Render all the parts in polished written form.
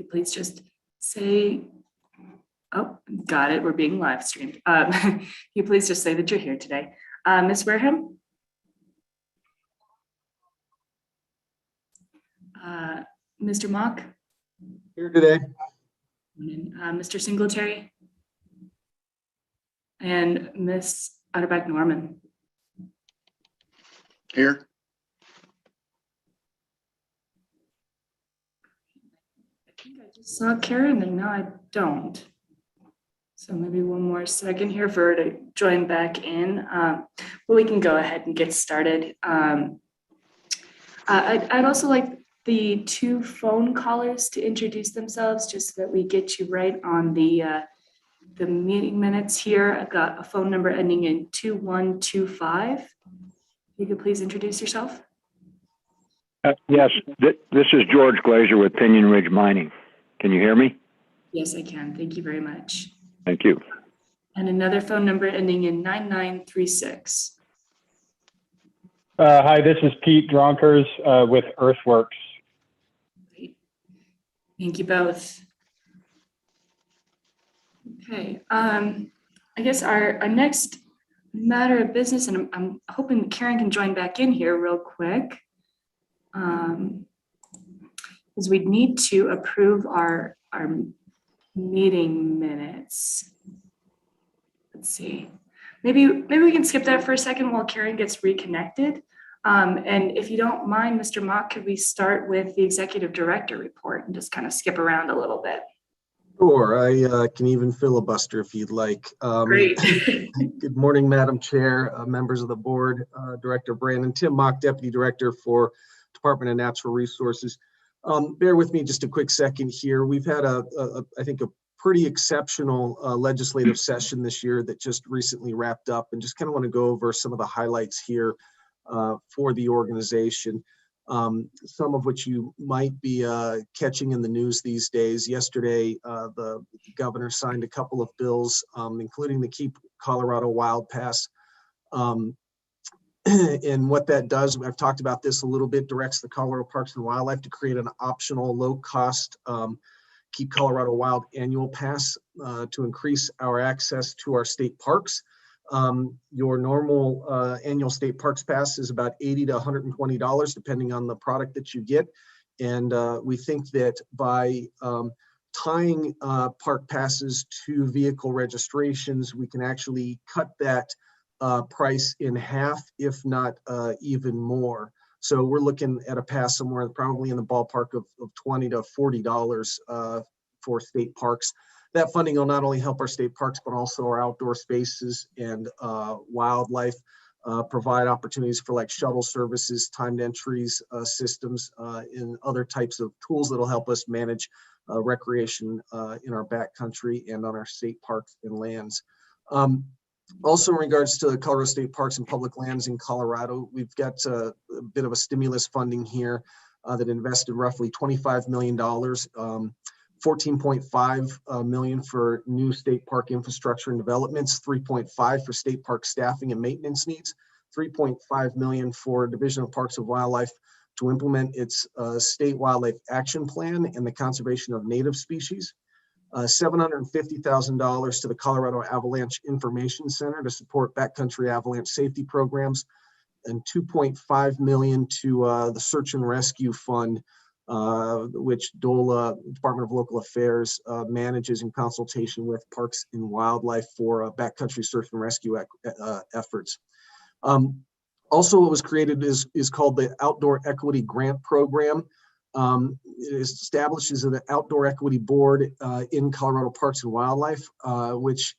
please just say, oh, got it, we're being live streamed. Can you please just say that you're here today? Ms. Wareham? Mr. Mock? Here today. Mr. Singletary? And Ms. Utterback Norman? Here. I think I just saw Karen and now I don't. So maybe one more second here for her to join back in. But we can go ahead and get started. I'd also like the two phone callers to introduce themselves just so that we get you right on the meeting minutes here. I've got a phone number ending in 2125. You could please introduce yourself. Yes, this is George Glazer with Pinyin Ridge Mining. Can you hear me? Yes, I can. Thank you very much. Thank you. And another phone number ending in 9936. Hi, this is Pete Dronkers with Earthworks. Great. Thank you both. Okay, I guess our next matter of business, and I'm hoping Karen can join back in here real quick, is we'd need to approve our meeting minutes. Let's see. Maybe we can skip that for a second while Karen gets reconnected. And if you don't mind, Mr. Mock, could we start with the executive director report and just kind of skip around a little bit? Sure, I can even filibuster if you'd like. Great. Good morning, Madam Chair, members of the board, Director Brandon. Tim Mock, Deputy Director for Department of Natural Resources. Bear with me just a quick second here. We've had I think a pretty exceptional legislative session this year that just recently wrapped up, and just kind of want to go over some of the highlights here for the organization. Some of which you might be catching in the news these days. Yesterday, the governor signed a couple of bills, including the Keep Colorado Wild Pass. And what that does, I've talked about this a little bit, directs the Colorado Parks and Wildlife to create an optional low-cost Keep Colorado Wild annual pass to increase our access to our state parks. Your normal annual state parks pass is about $80 to $120, depending on the product that you get. And we think that by tying park passes to vehicle registrations, we can actually cut that price in half, if not even more. So we're looking at a pass somewhere probably in the ballpark of $20 to $40 for state parks. That funding will not only help our state parks, but also our outdoor spaces and wildlife, provide opportunities for like shuttle services, timed entries, systems, and other types of tools that'll help us manage recreation in our backcountry and on our state parks and lands. Also, in regards to the Colorado State Parks and Public Lands in Colorado, we've got a bit of a stimulus funding here that invested roughly $25 million. 14.5 million for new state park infrastructure and developments, 3.5 for state park staffing and maintenance needs, 3.5 million for Division of Parks and Wildlife to implement its state wildlife action plan and the conservation of native species, $750,000 to the Colorado Avalanche Information Center to support backcountry avalanche safety programs, and 2.5 million to the Search and Rescue Fund, which DOLA, Department of Local Affairs, manages in consultation with Parks and Wildlife for backcountry search and rescue efforts. Also, what was created is called the Outdoor Equity Grant Program. It establishes an Outdoor Equity Board in Colorado Parks and Wildlife, which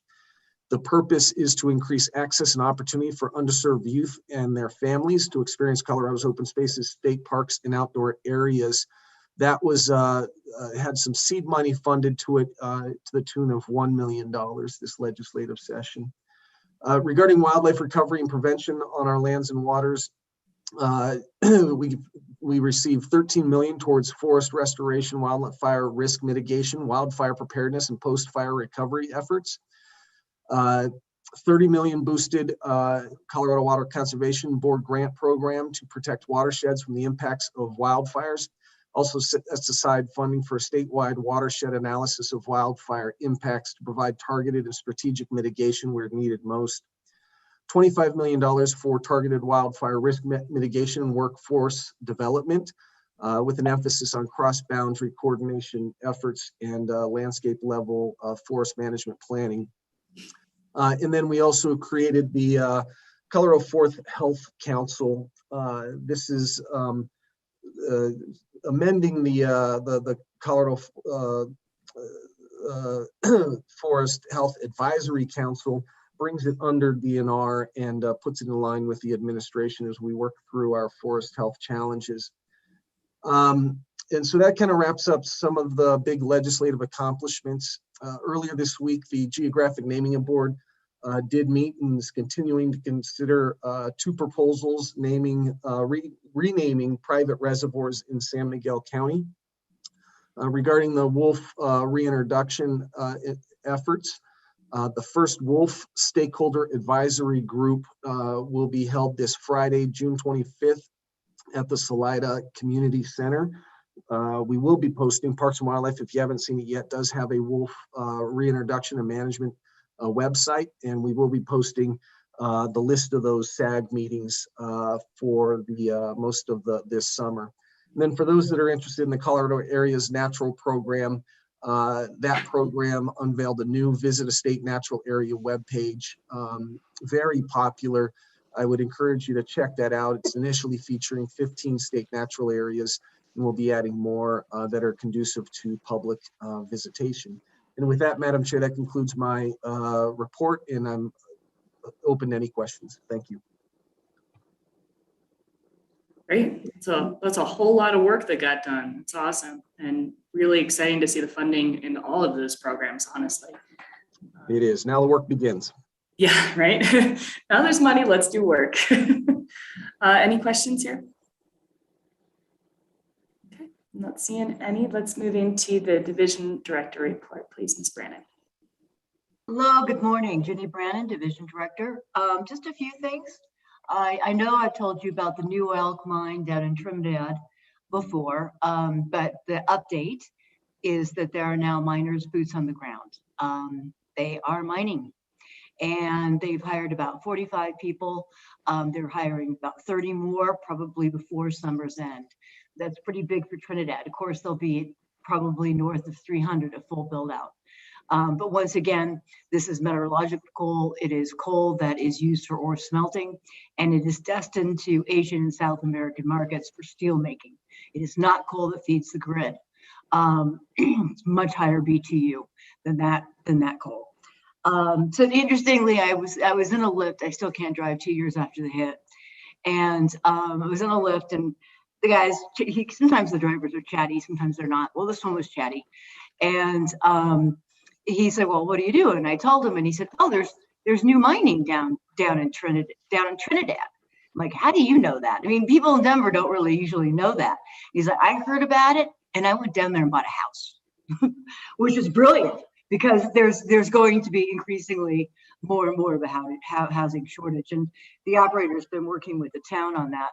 the purpose is to increase access and opportunity for underserved youth and their families to experience Colorado's open spaces, state parks, and outdoor areas. That was had some seed money funded to it to the tune of $1 million this legislative session. Regarding wildlife recovery and prevention on our lands and waters, we received $13 million towards forest restoration, wildfire risk mitigation, wildfire preparedness, and post-fire recovery efforts. 30 million boosted Colorado Water Conservation Board grant program to protect watersheds from the impacts of wildfires. Also sets aside funding for a statewide watershed analysis of wildfire impacts to provide targeted and strategic mitigation where needed most. $25 million for targeted wildfire risk mitigation and workforce development, with an emphasis on cross-boundary coordination efforts and landscape level forest management planning. And then we also created the Colorado Fourth Health Council. This is amending the Colorado Forest Health Advisory Council, brings it under DNR and puts it in line with the administration as we work through our forest health challenges. And so that kind of wraps up some of the big legislative accomplishments. Earlier this week, the Geographic Naming Board did meet and is continuing to consider 2 proposals naming, renaming private reservoirs in San Miguel County. Regarding the wolf reintroduction efforts, the first wolf stakeholder advisory group will be held this Friday, June 25th at the Salida Community Center. We will be posting Parks and Wildlife, if you haven't seen it yet, does have a wolf reintroduction and management website, and we will be posting the list of those SAG meetings for the most of this summer. And then for those that are interested in the Colorado Area's Natural Program, that program unveiled a new Visit a State Natural Area webpage, very popular. I would encourage you to check that out. It's initially featuring 15 state natural areas, and we'll be adding more that are conducive to public visitation. And with that, Madam Chair, that concludes my report, and I'm open to any questions. Thank you. Great. So that's a whole lot of work that got done. It's awesome and really exciting to see the funding in all of those programs, honestly. It is. Now the work begins. Yeah, right. Now there's money, let's do work. Any questions here? Okay, I'm not seeing any. Let's move into the division director report, please, Ms. Brannon. Hello, good morning. Jenny Brannon, division director. Just a few things. I know I've told you about the new elk mine down in Trinidad before, but the update is that there are now miners' boots on the ground. They are mining, and they've hired about 45 people. They're hiring about 30 more, probably before summer's end. That's pretty big for Trinidad. Of course, they'll be probably north of 300 at full build out. But once again, this is metallurgical coal. It is coal that is used for ore smelting, and it is destined to Asian and South American markets for steel making. It is not coal that feeds the grid. It's much higher BTU than that coal. So interestingly, I was in a lift. I still can't drive 2 years after the hit, and I was in a lift, and the guys. Sometimes the drivers are chatty, sometimes they're not. Well, this one was chatty, and he said, "Well, what are you doing?" And I told him, and he said, "Oh, there's new mining down in Trinidad. I'm like, "How do you know that?" I mean, people in Denver don't really usually know that. He's like, "I heard about it, and I went down there and bought a house," which is brilliant because there's going to be increasingly more and more of a housing shortage, and the operator's been working with the town on that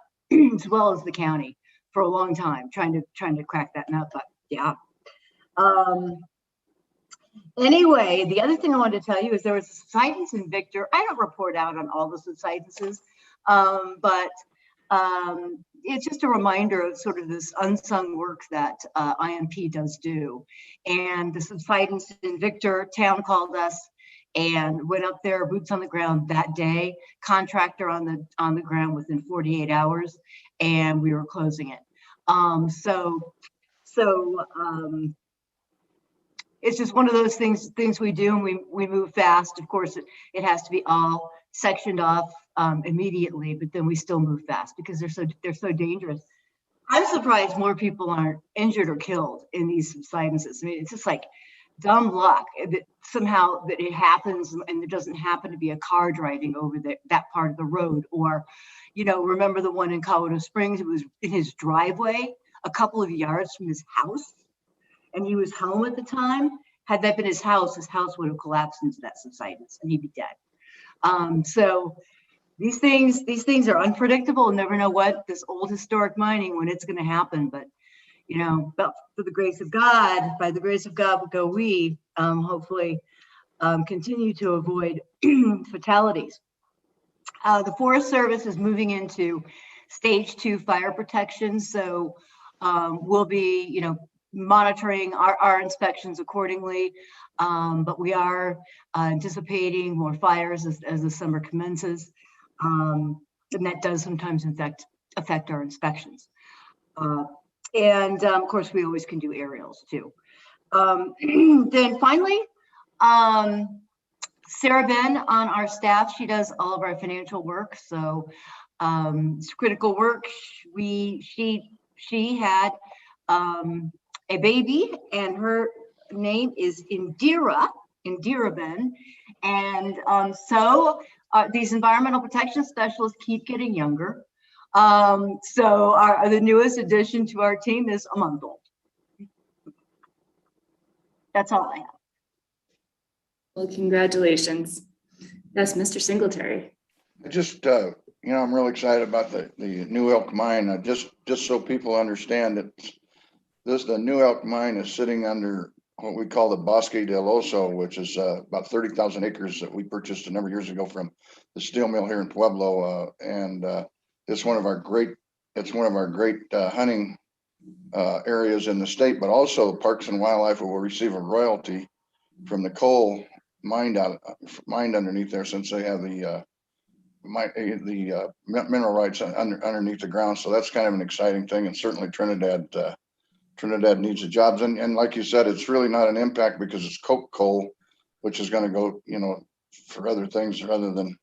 as well as the county for a long time, trying to crack that nut. But yeah. Anyway, the other thing I wanted to tell you is there was a subsidence in Victor. I don't report out on all the subsidences, but it's just a reminder of sort of this unsung work that IMP does do. And the subsidence in Victor, town called us and went up there, boots on the ground that day, contractor on the ground within 48 hours, and we were closing it. It's just one of those things we do, and we move fast. Of course, it has to be all sectioned off immediately, but then we still move fast because they're so dangerous. I'm surprised more people aren't injured or killed in these subsidences. I mean, it's just like dumb luck that somehow that it happens and there doesn't happen to be a car driving over that part of the road. Or, remember the one in Colorado Springs? It was in his driveway, a couple of yards from his house. And he was home at the time. Had that been his house would have collapsed into that subsidence and he'd be dead. So these things are unpredictable. Never know what this old historic mining, when it's going to happen. But, but for the grace of God, by the grace of God go we, hopefully continue to avoid fatalities. The Forest Service is moving into stage 2 fire protection. So we'll be, monitoring our inspections accordingly. But we are anticipating more fires as the summer commences. And that does sometimes affect our inspections. And of course, we always can do aerials too. Then finally, Sarah Ben on our staff, she does all of our financial work. So it's critical work. She had a baby, and her name is Indira Ben. And so these environmental protection specialists keep getting younger. So the newest addition to our team is a month old. That's all I have. Well, congratulations. Yes, Mr. Singletary. I just, I'm really excited about the New Elk mine. Just so people understand that the New Elk mine is sitting under what we call the Bosque del Oso, which is about 30,000 acres that we purchased a number of years ago from the steel mill here in Pueblo, and it's one of our great hunting areas in the state. But also Parks and Wildlife will receive a royalty from the coal mined underneath there, since they have the mineral rights underneath the ground. So that's kind of an exciting thing, and certainly Trinidad needs the jobs. And like you said, it's really not an impact because it's coke coal, which is going to go, for other things rather than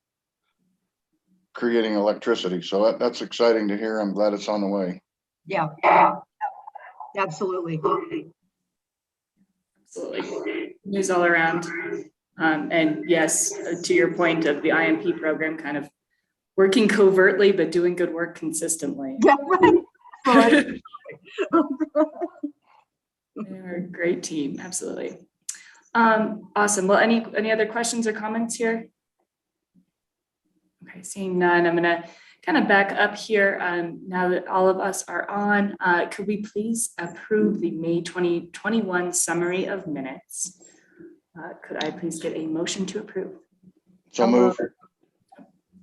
creating electricity. So that's exciting to hear. I'm glad it's on the way. Yeah, absolutely. Absolutely. News all around. And yes, to your point of the IMP program kind of working covertly, but doing good work consistently. Yeah, right. They're a great team. Absolutely. Awesome. Well, any other questions or comments here? Okay, seeing none, I'm gonna kind of back up here. Now that all of us are on, could we please approve the May 2021 summary of minutes? Could I please get a motion to approve? So move.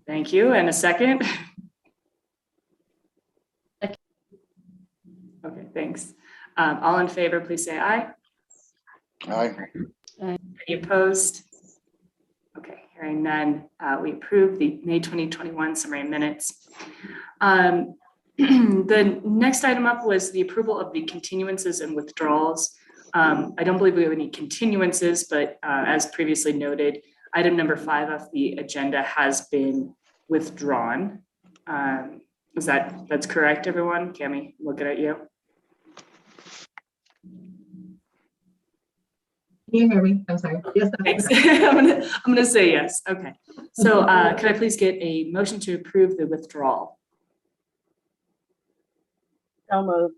Thank you. And a second? Okay, thanks. All in favor, please say aye. Aye. Any opposed? Okay, hearing none, we approve the May 2021 summary minutes. The next item up was the approval of the continuances and withdrawals. I don't believe we have any continuances, but as previously noted, item number 5 of the agenda has been withdrawn. That's correct, everyone? Cami, looking at you. Can you hear me? I'm sorry. Yes. Thanks. I'm gonna say yes. Okay. So could I please get a motion to approve the withdrawal? So moved.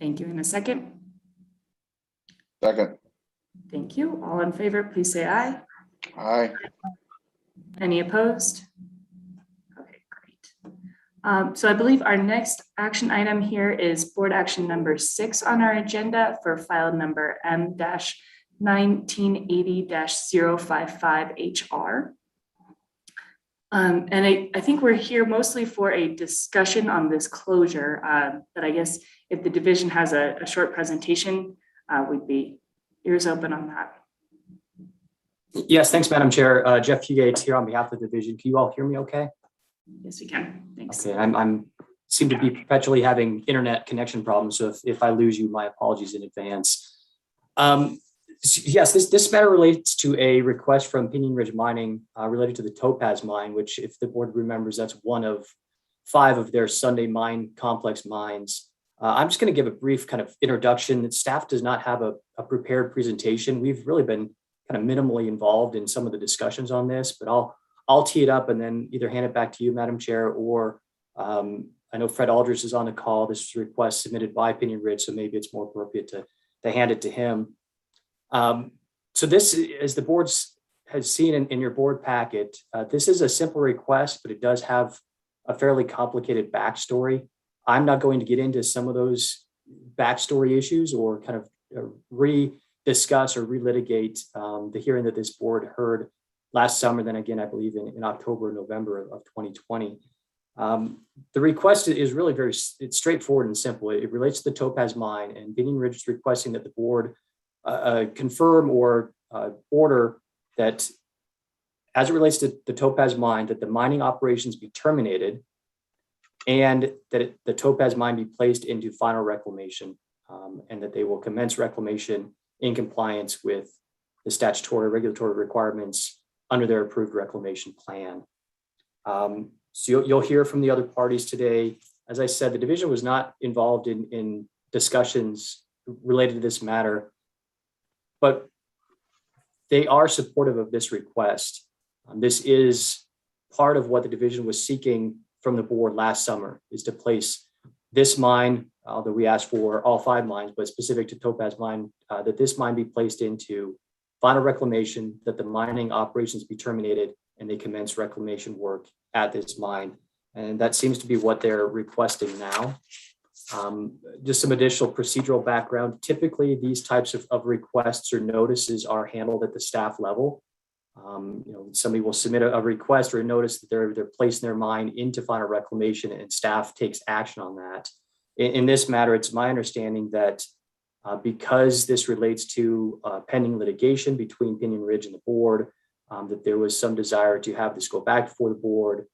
Thank you. In a second. Second. Thank you. All in favor, please say aye. Aye. Any opposed? Okay, great. So I believe our next action item here is board action number 6 on our agenda for file number M-1980-055HR. And I think we're here mostly for a discussion on this closure, but I guess if the division has a short presentation, we'd be ears open on that. Yes, thanks, Madam Chair. Jeff Hugates here on behalf of the division. Can you all hear me okay? Yes, we can. Thanks. Okay, I'm seem to be perpetually having internet connection problems. So if I lose you, my apologies in advance. Yes, this matter relates to a request from Pinyin Ridge Mining related to the Topaz mine, which, if the board remembers, that's one of 5 of their Sunday mine complex mines. I'm just going to give a brief kind of introduction. Staff does not have a prepared presentation. We've really been kind of minimally involved in some of the discussions on this, but I'll tee it up and then either hand it back to you, Madam Chair, or I know Fred Aldridge is on the call. This is a request submitted by Pinyin Ridge, so maybe it's more appropriate to hand it to him. So this, as the board has seen in your board packet, this is a simple request, but it does have a fairly complicated backstory. I'm not going to get into some of those backstory issues or kind of re-discuss or relitigate the hearing that this board heard last summer, then again, I believe in October, November of 2020. The request is really it's straightforward and simple. It relates to the Topaz mine, and Pinyin Ridge is requesting that the board confirm or order that, as it relates to the Topaz mine, that the mining operations be terminated and that the Topaz mine be placed into final reclamation, and that they will commence reclamation in compliance with the statutory regulatory requirements under their approved reclamation plan. So you'll hear from the other parties today. As I said, the division was not involved in discussions related to this matter, but they are supportive of this request. This is part of what the division was seeking from the board last summer, is to place this mine, although we asked for all 5 mines, but specific to Topaz mine, that this mine be placed into final reclamation, that the mining operations be terminated, and they commence reclamation work at this mine. And that seems to be what they're requesting now. Just some additional procedural background. Typically, these types of requests or notices are handled at the staff level. Somebody will submit a request or a notice that they're placing their mine into final reclamation, and staff takes action on that. In this matter, it's my understanding that because this relates to pending litigation between Pinyin Ridge and the board, that there was some desire to have this go back before the board,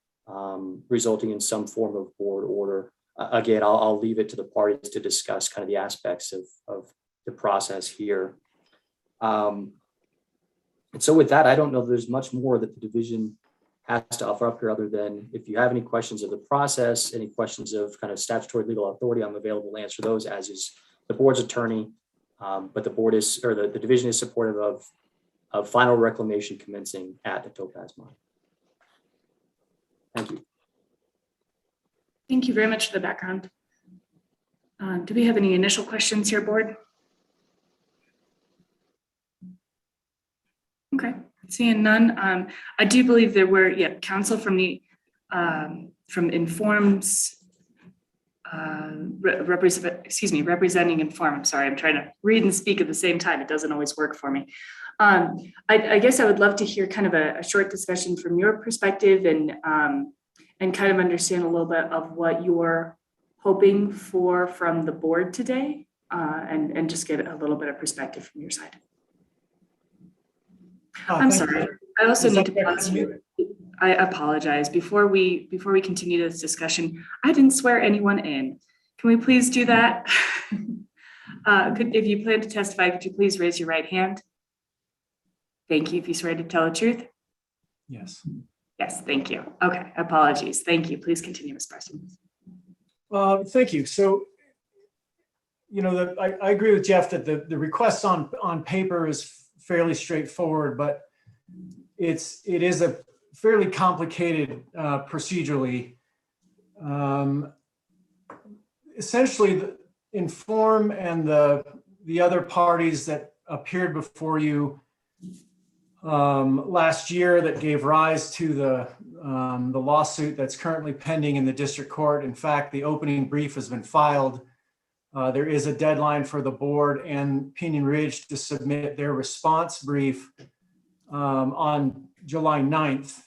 resulting in some form of board order. Again, I'll leave it to the parties to discuss kind of the aspects of the process here. And so with that, I don't know if there's much more that the division has to offer up here, other than if you have any questions of the process, any questions of kind of statutory legal authority, I'm available to answer those, as is the board's attorney. But the board is, or the division is supportive of final reclamation commencing at the Topaz mine. Thank you. Thank you very much for the background. Do we have any initial questions here, board? Okay, seeing none. I do believe there were, counsel from the from Inform's representing Inform. I'm sorry, I'm trying to read and speak at the same time. It doesn't always work for me. I guess I would love to hear kind of a short discussion from your perspective, and kind of understand a little bit of what you're hoping for from the board today, and just get a little bit of perspective from your side. I'm sorry. I also need to pause here. I apologize. Before we continue this discussion, I didn't swear anyone in. Can we please do that? If you plan to testify, could you please raise your right hand? Thank you. If you swear to tell the truth? Yes. Yes, thank you. Okay, apologies. Thank you. Please continue, Ms. Parsons. Thank you. So, I agree with Jeff that the request on paper is fairly straightforward, but it is a fairly complicated procedurally. Essentially, the Inform and the other parties that appeared before you last year that gave rise to the lawsuit that's currently pending in the district court. In fact, the opening brief has been filed. There is a deadline for the board and Pinyin Ridge to submit their response brief on July 9th.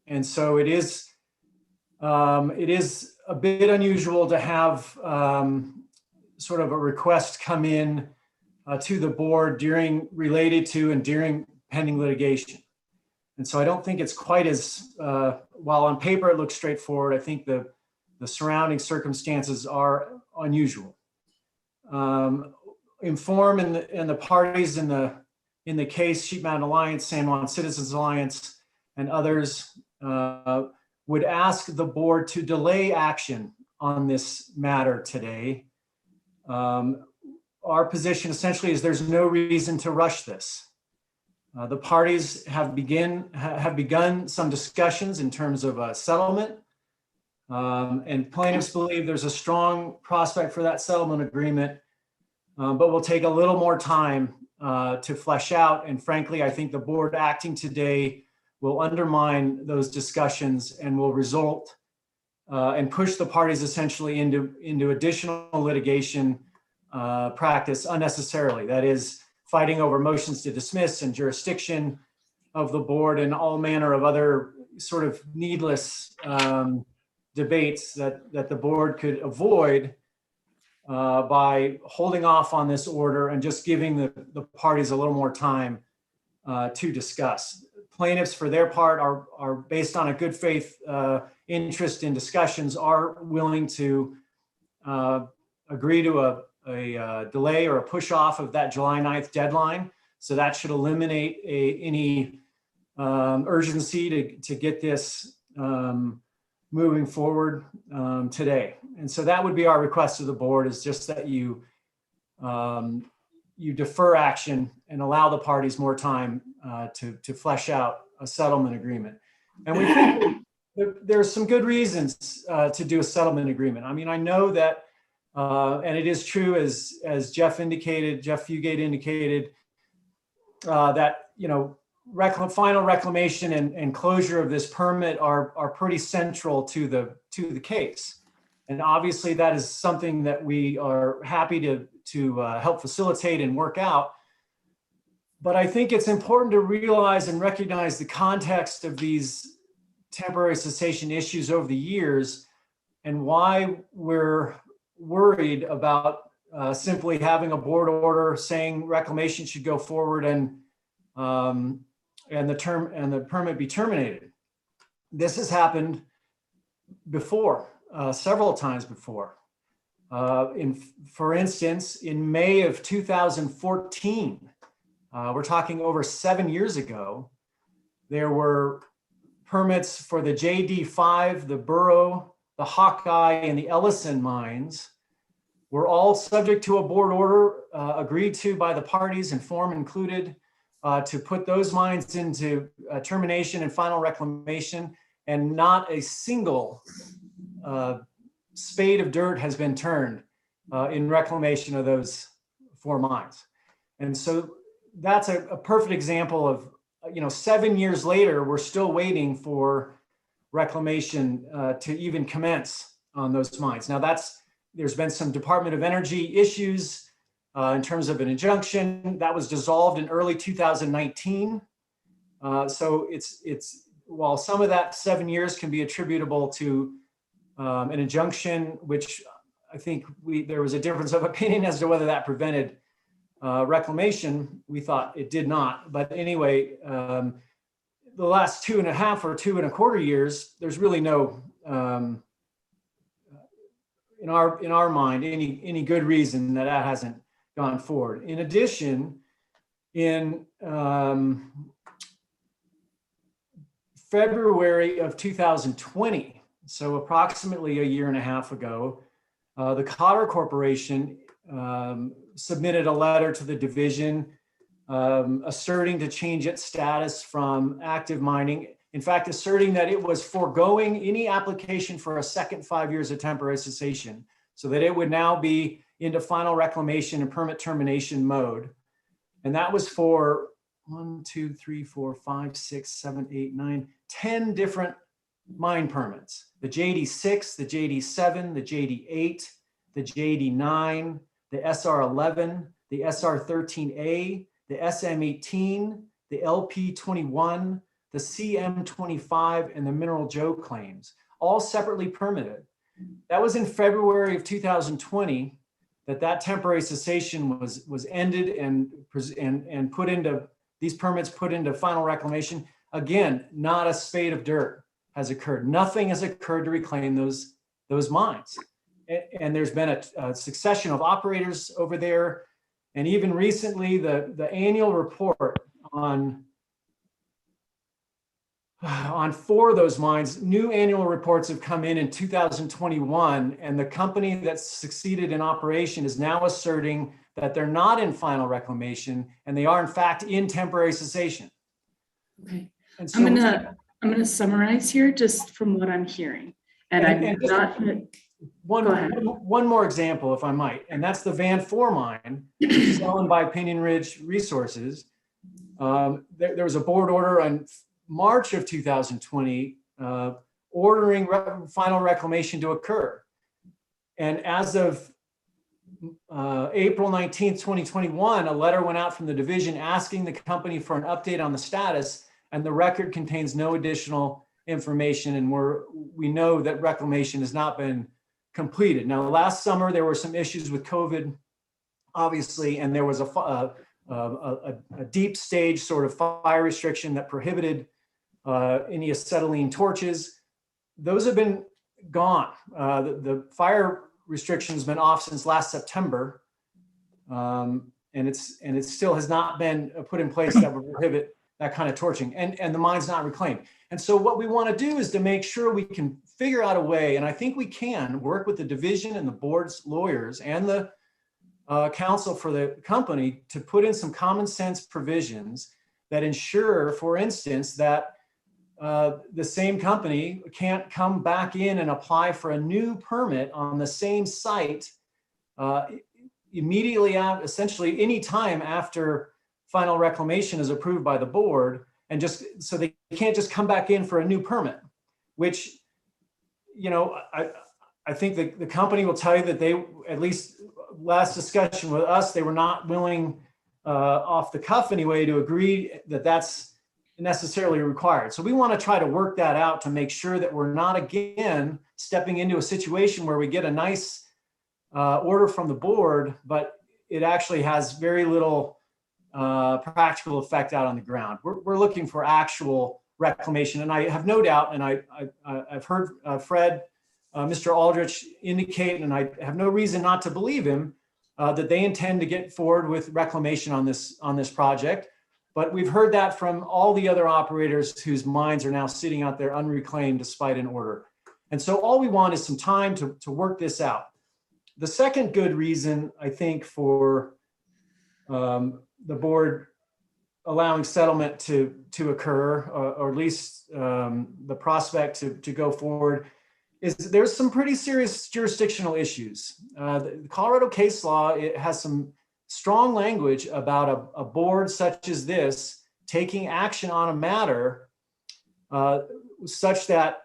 And so it is a bit unusual to have sort of a request come in to the board related to pending litigation. And so I don't think it's quite as, while on paper it looks straightforward, I think the surrounding circumstances are unusual. Inform and the parties in the case, Sheep Mountain Alliance, San Juan Citizens Alliance, and others would ask the board to delay action on this matter today. Our position essentially is there's no reason to rush this. The parties have begun some discussions in terms of a settlement, and plaintiffs believe there's a strong prospect for that settlement agreement, but will take a little more time to flesh out. And frankly, I think the board acting today will undermine those discussions and will result and push the parties essentially into additional litigation practice unnecessarily. That is, fighting over motions to dismiss and jurisdiction of the board and all manner of other sort of needless debates that the board could avoid by holding off on this order and just giving the parties a little more time to discuss. Plaintiffs, for their part, are based on a good faith interest in discussions, are willing to agree to a delay or a push off of that July 9th deadline. So that should eliminate any urgency to get this moving forward today. And so that would be our request to the board, is just that you defer action and allow the parties more time to flesh out a settlement agreement. And we think there's some good reasons to do a settlement agreement. I mean, I know that, and it is true, as Jeff Fugate indicated, that, you know, final reclamation and closure of this permit are pretty central to the case. And obviously that is something that we are happy to help facilitate and work out. But I think it's important to realize and recognize the context of these temporary cessation issues over the years and why we're worried about simply having a board order saying reclamation should go forward and the permit be terminated. This has happened before, several times before. For instance, in May of 2014, we're talking over 7 years ago, there were permits for the JD5, the Burrow, the Hawkeye, and the Ellison mines were all subject to a board order agreed to by the parties and form included to put those mines into termination and final reclamation, and not a single spade of dirt has been turned in reclamation of those 4 mines. And so that's a perfect example of, 7 years later, we're still waiting for reclamation to even commence on those mines. Now there's been some Department of Energy issues in terms of an injunction that was dissolved in early 2019. So it's while some of that 7 years can be attributable to an injunction, which I think there was a difference of opinion as to whether that prevented reclamation. We thought it did not. But anyway, the last 2.5 or 2.25 years, there's really no, in our mind, any good reason that hasn't gone forward. In addition, in February of 2020, so approximately 1.5 years ago, the Cotter Corporation submitted a letter to the division asserting to change its status from active mining. In fact, asserting that it was foregoing any application for a second 5 years of temporary cessation, so that it would now be into final reclamation and permit termination mode. And that was for 10 different mine permits: the JD6, the JD7, the JD8, the JD9, the SR11, the SR13A, the SM18, the LP21, the CM25, and the Mineral Joe claims, all separately permitted. That was in February of 2020 that temporary cessation was ended and put into, these permits put into final reclamation. Again, not a spade of dirt has occurred. Nothing has occurred to reclaim those mines. And there's been a succession of operators over there. And even recently, the annual report on 4 of those mines, new annual reports have come in 2021, and the company that succeeded in operation is now asserting that they're not in final reclamation, and they are in fact in temporary cessation. Okay, And so I'm gonna summarize here just from what I'm hearing. And just not. Go ahead. one more example, if I might, and that's the Van 4 mine, which is owned by Pinyin Ridge Resources. There was a board order on March of 2020 ordering final reclamation to occur. And as of April 19th, 2021, a letter went out from the division asking the company for an update on the status, and the record contains no additional information, and we know that reclamation has not been completed. Now, last summer, there were some issues with COVID, obviously, and there was a deep stage sort of fire restriction that prohibited any acetylene torches. Those have been gone. The fire restriction's been off since last September, and it still has not been put in place that would prohibit that kind of torching, and the mine's not reclaimed. And so what we want to do is to make sure we can figure out a way, and I think we can work with the division and the board's lawyers and the counsel for the company to put in some common sense provisions that ensure, for instance, that the same company can't come back in and apply for a new permit on the same site immediately, essentially any time after final reclamation is approved by the board, and just so they can't just come back in for a new permit, which, you know, I think the company will tell you that they, at least last discussion with us, they were not willing off the cuff anyway to agree that that's necessarily required. So we want to try to work that out to make sure that we're not again stepping into a situation where we get a nice order from the board, but it actually has very little practical effect out on the ground. We're looking for actual reclamation, and I have no doubt, and I've heard Fred, Mr. Aldrich indicate, and I have no reason not to believe him, that they intend to get forward with reclamation on this project. But we've heard that from all the other operators whose mines are now sitting out there unreclaimed despite an order. And so all we want is some time to work this out. The second good reason, I think, for the board allowing settlement to occur, or at least the prospect to go forward, is there's some pretty serious jurisdictional issues. The Colorado case law, it has some strong language about a board such as this taking action on a matter such that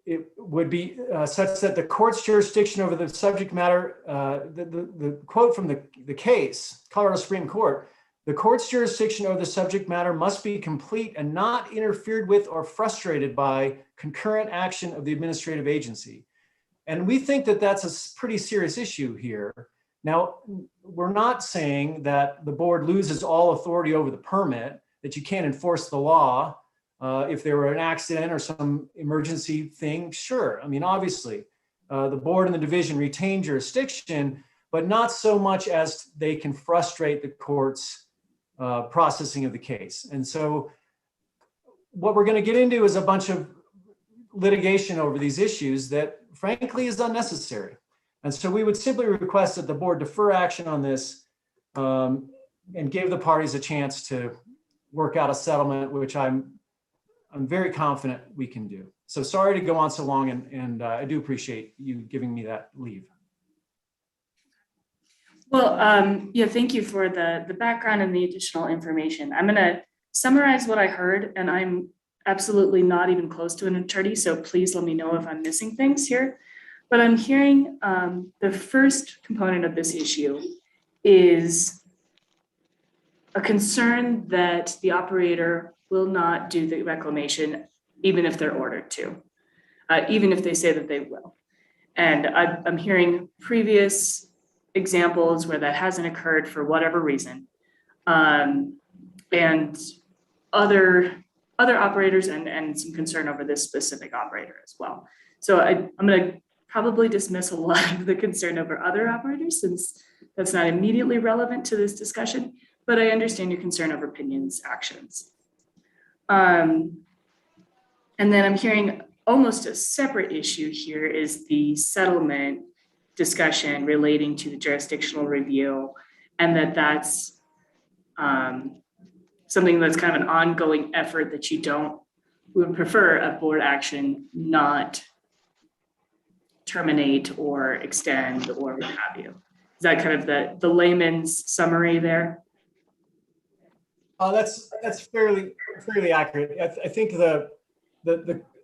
it would be such that the court's jurisdiction over the subject matter, the quote from the case, Colorado Supreme Court, the court's jurisdiction over the subject matter must be complete and not interfered with or frustrated by concurrent action of the administrative agency. And we think that that's a pretty serious issue here. Now, we're not saying that the board loses all authority over the permit, that you can't enforce the law. If there were an accident or some emergency thing, sure. I mean, obviously, the board and the division retain jurisdiction, but not so much as they can frustrate the court's processing of the case. And so what we're going to get into is a bunch of litigation over these issues that frankly is unnecessary. And so we would simply request that the board defer action on this and give the parties a chance to work out a settlement, which I'm very confident we can do. So sorry to go on so long, and I do appreciate you giving me that leave. Well, yeah, thank you for the background and the additional information. I'm going to summarize what I heard, and I'm absolutely not even close to an attorney, so please let me know if I'm missing things here. But I'm hearing the first component of this issue is a concern that the operator will not do the reclamation, even if they're ordered to, even if they say that they will. And I'm hearing previous examples where that hasn't occurred for whatever reason, and other operators and some concern over this specific operator as well. So I'm going to probably dismiss a lot of the concern over other operators, since that's not immediately relevant to this discussion, but I understand your concern over Pinyin's actions. And then I'm hearing almost a separate issue here is the settlement discussion relating to the jurisdictional review, and that's something that's kind of an ongoing effort that you would prefer a board action not terminate or extend or what have you. Is that kind of the layman's summary there? That's fairly accurate. I think the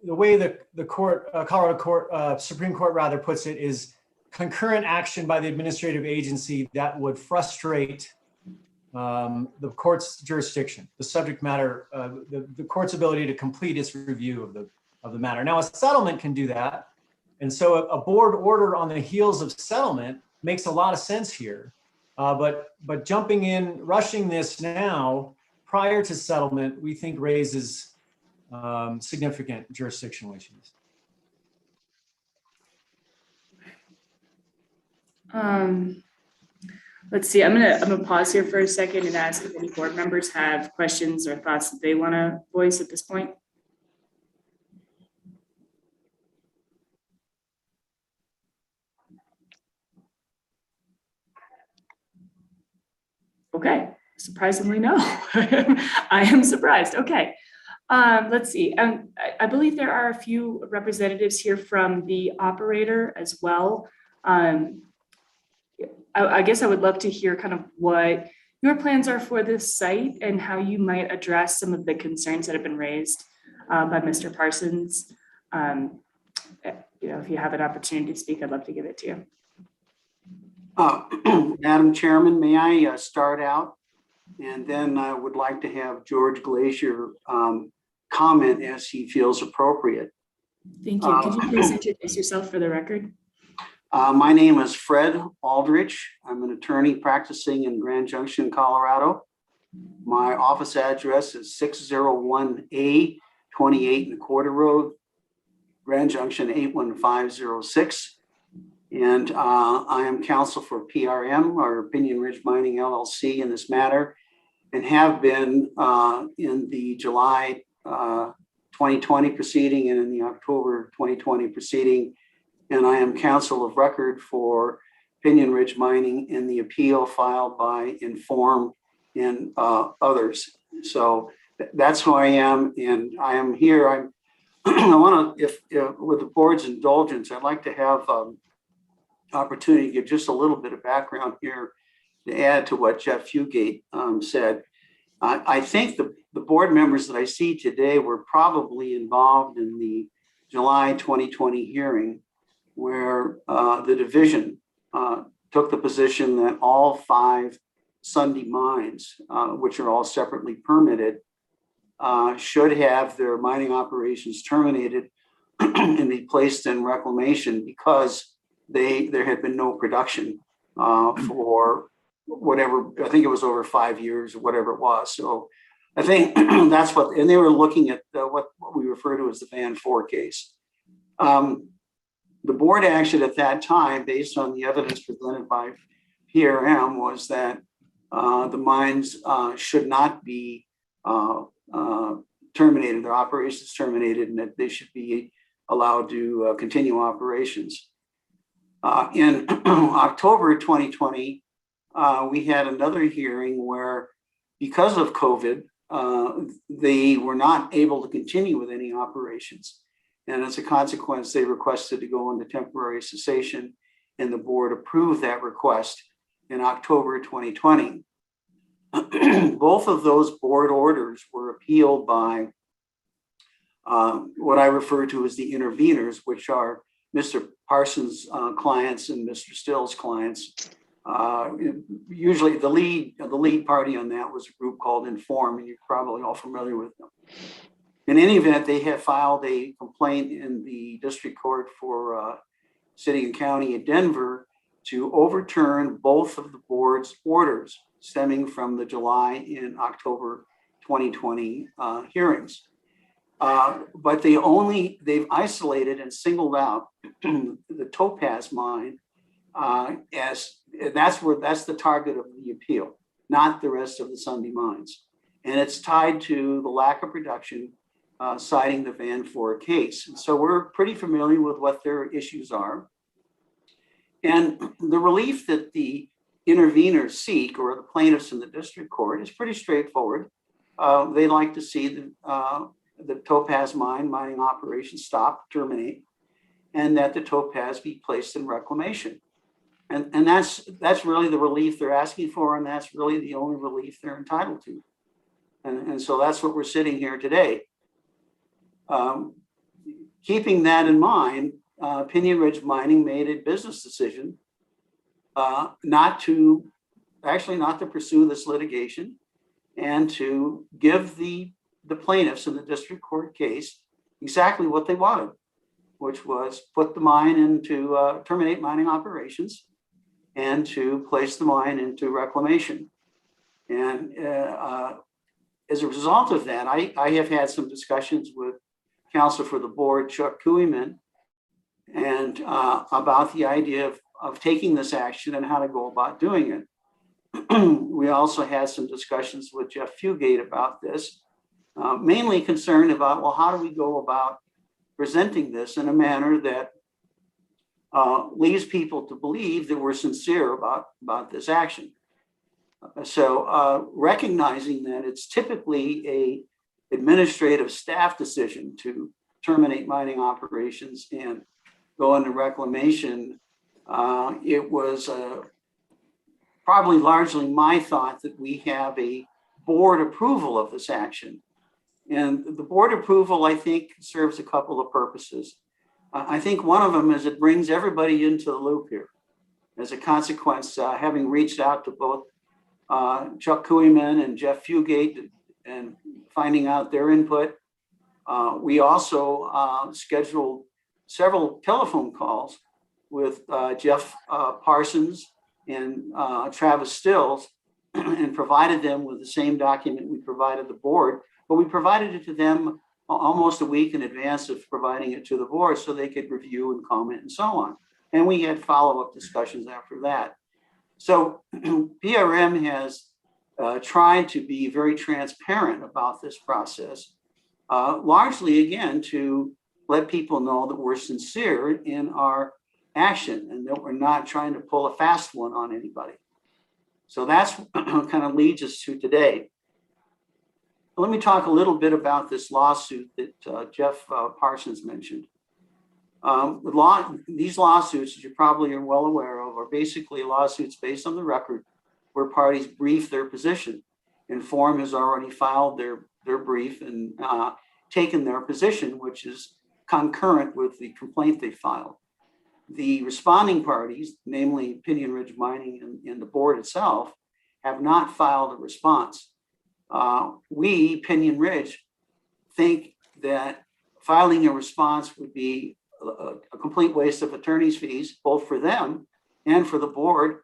way the court, Colorado Supreme Court rather puts it is concurrent action by the administrative agency that would frustrate the court's jurisdiction, the subject matter, the court's ability to complete its review of the matter. Now, a settlement can do that. And so a board order on the heels of settlement makes a lot of sense here. But jumping in, rushing this now prior to settlement, we think raises significant jurisdictional issues. Let's see, I'm gonna pause here for a second and ask if any board members have questions or thoughts that they want to voice at this point. Okay, surprisingly, no. I am surprised. Okay. Let's see. I believe there are a few representatives here from the operator as well. I guess I would love to hear kind of what your plans are for this site and how you might address some of the concerns that have been raised by Mr. Parsons. If you have an opportunity to speak, I'd love to give it to you. Madam Chairman, may I start out? And then I would like to have George Glazier comment as he feels appropriate. Thank you. Could you please introduce yourself for the record? My name is Fred Aldrich. I'm an attorney practicing in Grand Junction, Colorado. My office address is 601A 28 ¼ Road, Grand Junction 81506. And I am counsel for PRM, or Pinyin Ridge Mining LLC, in this matter, and have been in the July 2020 proceeding and in the October 2020 proceeding. And I am counsel of record for Pinyin Ridge Mining in the appeal filed by Inform and others. So that's who I am, and I am here. I want to, if with the board's indulgence, I'd like to have opportunity to give just a little bit of background here to add to what Jeff Fugate said. I think the board members that I see today were probably involved in the July 2020 hearing, where the division took the position that all 5 Sunday mines, which are all separately permitted, should have their mining operations terminated and be placed in reclamation because there had been no production for whatever, I think it was over 5 years or whatever it was. So I think that's what, and they were looking at what we refer to as the Van 4 case. The board action at that time, based on the evidence presented by PRM, was that the mines should not be terminated, their operations terminated, and that they should be allowed to continue operations. In October 2020, we had another hearing where, because of COVID, they were not able to continue with any operations. And as a consequence, they requested to go into temporary cessation, and the board approved that request in October 2020. Both of those board orders were appealed by what I refer to as the interveners, which are Mr. Parsons' clients and Mr. Still's clients. Usually the lead party on that was a group called Inform, and you're probably all familiar with them. In any event, they have filed a complaint in the district court for city and county of Denver to overturn both of the board's orders stemming from the July and October 2020 hearings. But they've isolated and singled out the Topaz mine as that's the target of the appeal, not the rest of the Sunday mines. And it's tied to the lack of production, citing the Van 4 case. And so we're pretty familiar with what their issues are. And the relief that the interveners seek, or the plaintiffs in the district court, is pretty straightforward. They'd like to see the Topaz mining operations stop, terminate, and that the Topaz be placed in reclamation. And that's really the relief they're asking for, and that's really the only relief they're entitled to. And so that's what we're sitting here today. Keeping that in mind, Pinyin Ridge Mining made a business decision not to pursue this litigation and to give the plaintiffs in the district court case exactly what they wanted, which was put the mine into terminate mining operations and to place the mine into reclamation. And as a result of that, I have had some discussions with counsel for the board, Chuck Kuiman, and about the idea of taking this action and how to go about doing it. We also had some discussions with Jeff Fugate about this, mainly concerned about, well, how do we go about presenting this in a manner that leads people to believe that we're sincere about this action. So recognizing that it's typically a administrative staff decision to terminate mining operations and go into reclamation, it was probably largely my thought that we have a board approval of this action. And the board approval, I think, serves a couple of purposes. I think one of them is it brings everybody into the loop here. As a consequence, having reached out to both Chuck Kuiman and Jeff Fugate and finding out their input, we also scheduled several telephone calls with Jeff Parsons and Travis Stills and provided them with the same document we provided the board, but we provided it to them almost a week in advance of providing it to the board so they could review and comment and so on. And we had follow-up discussions after that. So PRM has tried to be very transparent about this process, largely again to let people know that we're sincere in our action and that we're not trying to pull a fast one on anybody. So that's kind of leads us to today. Let me talk a little bit about this lawsuit that Jeff Parsons mentioned. These lawsuits, as you probably are well aware of, are basically lawsuits based on the record where parties brief their position. Inform has already filed their brief and taken their position, which is concurrent with the complaint they filed. The responding parties, namely Pinyin Ridge Mining and the board itself, have not filed a response. We, Pinyin Ridge, think that filing a response would be a complete waste of attorney's fees, both for them and for the board,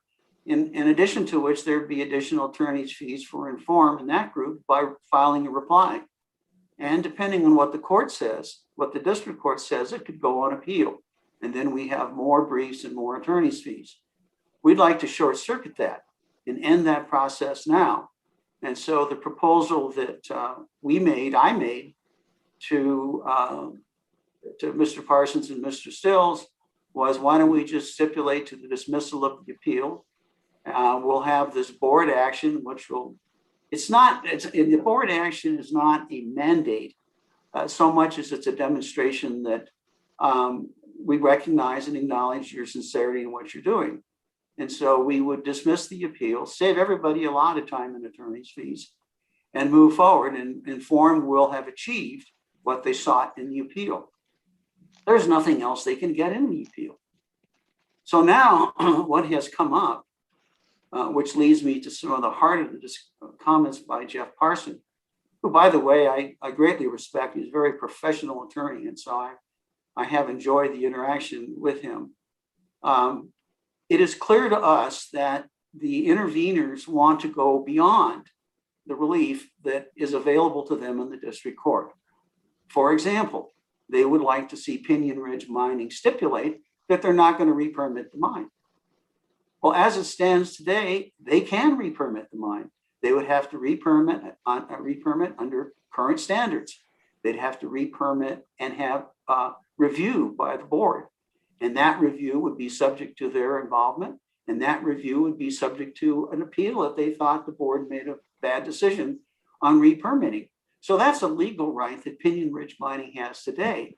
in addition to which there'd be additional attorney's fees for Inform in that group by filing a reply. And depending on what the court says, what the district court says, it could go on appeal. And then we have more briefs and more attorney's fees. We'd like to short circuit that and end that process now. And so the proposal that I made to Mr. Parsons and Mr. Stills was, why don't we just stipulate to the dismissal of the appeal? We'll have this board action, which will, the board action is not a mandate so much as it's a demonstration that we recognize and acknowledge your sincerity in what you're doing. And so we would dismiss the appeal, save everybody a lot of time and attorney's fees, and move forward, and Inform will have achieved what they sought in the appeal. There's nothing else they can get in the appeal. So now what has come up, which leads me to some of the heart of the comments by Jeff Parsons, who, by the way, I greatly respect. He's a very professional attorney, and so I have enjoyed the interaction with him. It is clear to us that the interveners want to go beyond the relief that is available to them in the district court. For example, they would like to see Pinyin Ridge Mining stipulate that they're not going to re-permit the mine. Well, as it stands today, they can re-permit the mine. They would have to re-permit under current standards. They'd have to re-permit and have review by the board. And that review would be subject to their involvement. And that review would be subject to an appeal if they thought the board made a bad decision on re-permitting. So that's a legal right that Pinyin Ridge Mining has today,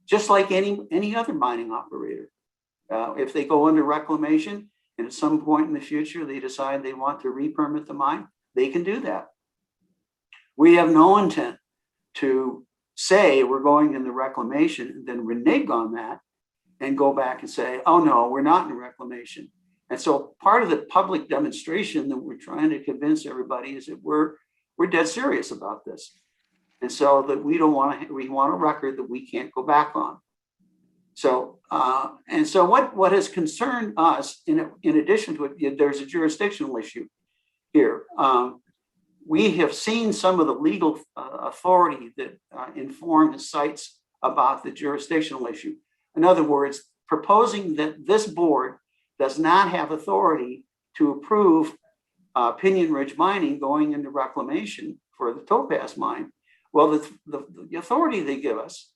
just like any other mining operator. If they go under reclamation and at some point in the future they decide they want to re-permit the mine, they can do that. We have no intent to say we're going into reclamation and then renege on that and go back and say, oh no, we're not in reclamation. And so part of the public demonstration that we're trying to convince everybody is that we're dead serious about this. And so that we want a record that we can't go back on. So, and so what has concerned us, in addition to it, there's a jurisdictional issue here. We have seen some of the legal authority that inform the sites about the jurisdictional issue. In other words, proposing that this board does not have authority to approve Pinyin Ridge mining going into reclamation for the Topaz mine. Well, the authority they give us,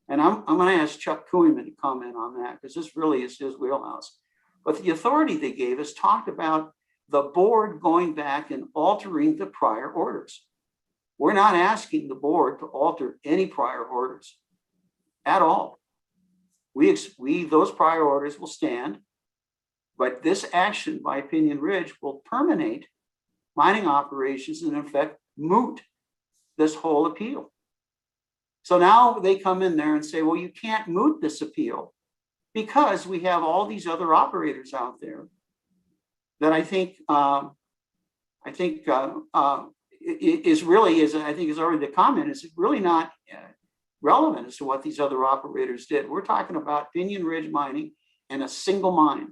and I'm going to ask Chuck Kuhlman to comment on that because this really is his wheelhouse. But the authority they gave us talked about the board going back and altering the prior orders. We're not asking the board to alter any prior orders at all. Those prior orders will stand, but this action by Pinyin Ridge will terminate mining operations and in effect moot this whole appeal. So now they come in there and say, well, you can't moot this appeal because we have all these other operators out there that I think is already the comment, is really not relevant as to what these other operators did. We're talking about Pinyin Ridge mining and a single mine.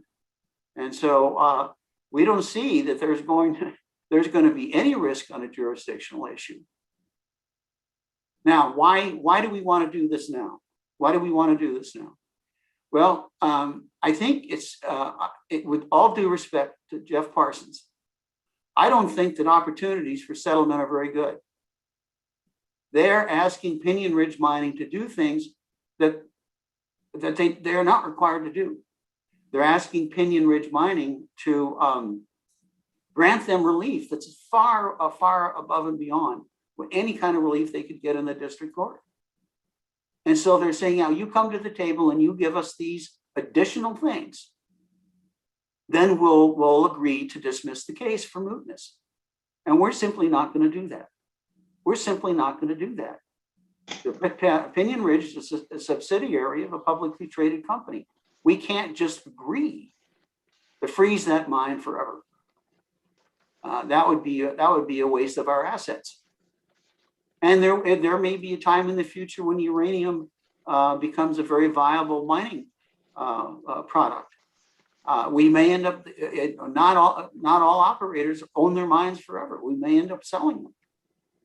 And so we don't see that there's going to be any risk on a jurisdictional issue. Now, why do we want to do this now? Why do we want to do this now? Well, I think with all due respect to Jeff Parsons, I don't think that opportunities for settlement are very good. They're asking Pinyin Ridge mining to do things that they're not required to do. They're asking Pinyin Ridge mining to grant them relief that's far above and beyond any kind of relief they could get in the district court. And so they're saying, now you come to the table and you give us these additional things, then we'll agree to dismiss the case for mootness. And we're simply not going to do that. We're simply not going to do that. Pinyin Ridge is a subsidiary of a publicly traded company. We can't just agree to freeze that mine forever. That would be a waste of our assets. And there may be a time in the future when uranium becomes a very viable mining product. We may end up, not all operators own their mines forever. We may end up selling them.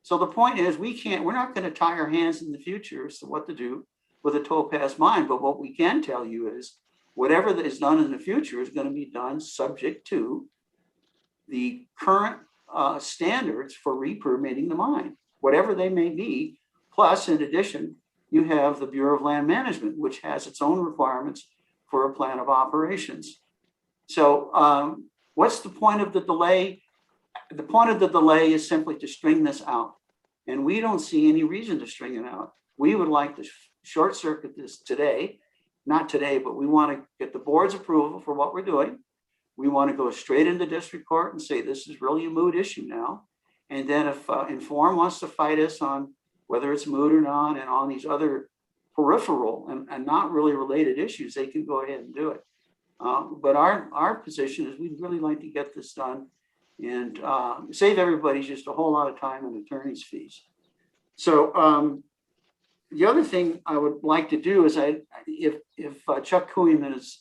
So the point is, we're not going to tie our hands in the future as to what to do with a Topaz mine. But what we can tell you is whatever that is done in the future is going to be done subject to the current standards for re-permitting the mine, whatever they may be. Plus, in addition, you have the Bureau of Land Management, which has its own requirements for a plan of operations. So what's the point of the delay? The point of the delay is simply to string this out. And we don't see any reason to string it out. We would like to short circuit this today, not today, but we want to get the board's approval for what we're doing. We want to go straight into district court and say, this is really a moot issue now. And then if Inform wants to fight us on whether it's moot or not, and on these other peripheral and not really related issues, they can go ahead and do it. But our position is we'd really like to get this done and save everybody just a whole lot of time and attorney's fees. So the other thing I would like to do is if Chuck Kuhlman is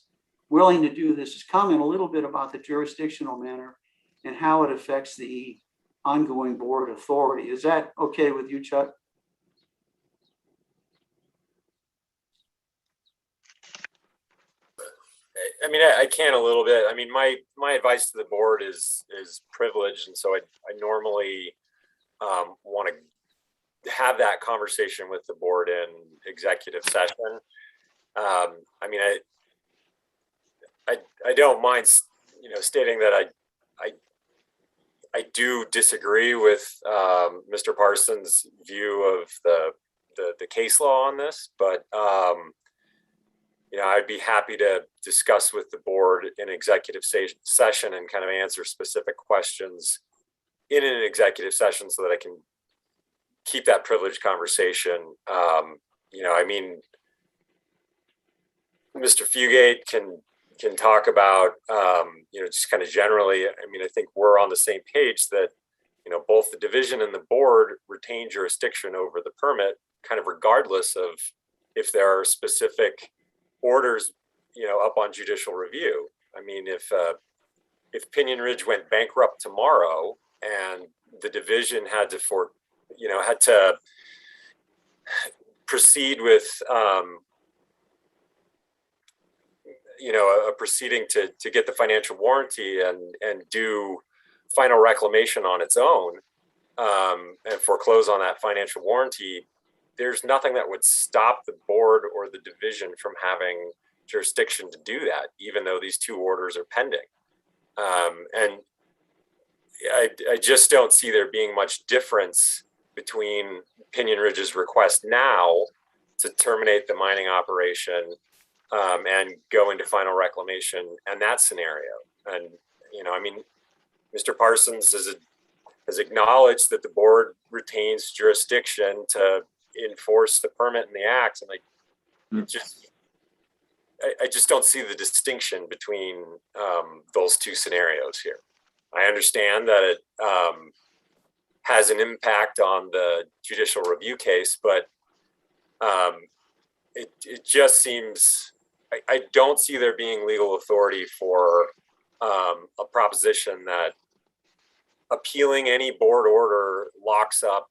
willing to do this, is comment a little bit about the jurisdictional manner and how it affects the ongoing board authority. Is that okay with you, Chuck? I mean, I can a little bit. I mean, my advice to the board is privileged, and so I normally want to have that conversation with the board in executive session. I mean, I don't mind, stating that I do disagree with Mr. Parsons' view of the case law on this, but I'd be happy to discuss with the board in executive session and kind of answer specific questions in an executive session so that I can keep that privileged conversation. I mean, Mr. Fugate can talk about, just kind of generally, I mean, I think we're on the same page that, both the division and the board retain jurisdiction over the permit, kind of regardless of if there are specific orders, up on judicial review. I mean, if Pinyin Ridge went bankrupt tomorrow and the division had to proceed with, a proceeding to get the financial warranty and do final reclamation on its own, and foreclose on that financial warranty, there's nothing that would stop the board or the division from having jurisdiction to do that, even though these two orders are pending. And I just don't see there being much difference between Pinyin Ridge's request now to terminate the mining operation, and go into final reclamation and that scenario. And, I mean, Mr. Parsons has acknowledged that the board retains jurisdiction to enforce the permit and the act. And I just don't see the distinction between those two scenarios here. I understand that it has an impact on the judicial review case, but it just seems, I don't see there being legal authority for a proposition that appealing any board order locks up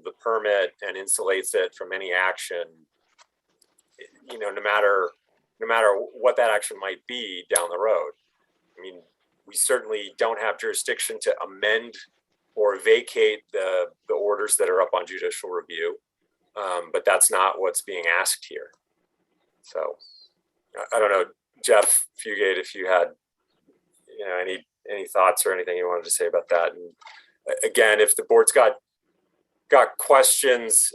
the permit and insulates it from any action, no matter what that action might be down the road. I mean, we certainly don't have jurisdiction to amend or vacate the orders that are up on judicial review, but that's not what's being asked here. So I don't know, Jeff Fugate, if you had any thoughts or anything you wanted to say about that. And again, if the board's got questions,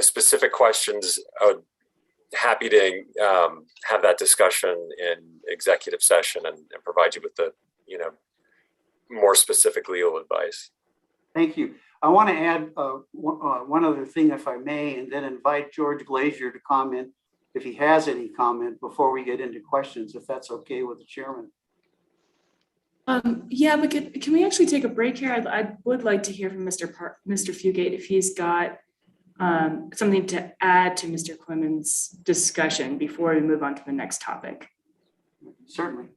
specific questions, I would happy to have that discussion in executive session and provide you with the more specific legal advice. Thank you. I want to add one other thing, if I may, and then invite George Glazier to comment if he has any comment before we get into questions, if that's okay with the chairman. Yeah, but can we actually take a break here? I would like to hear from Mr. Fugate if he's got something to add to Mr. Clemen's discussion before we move on to the next topic. Certainly.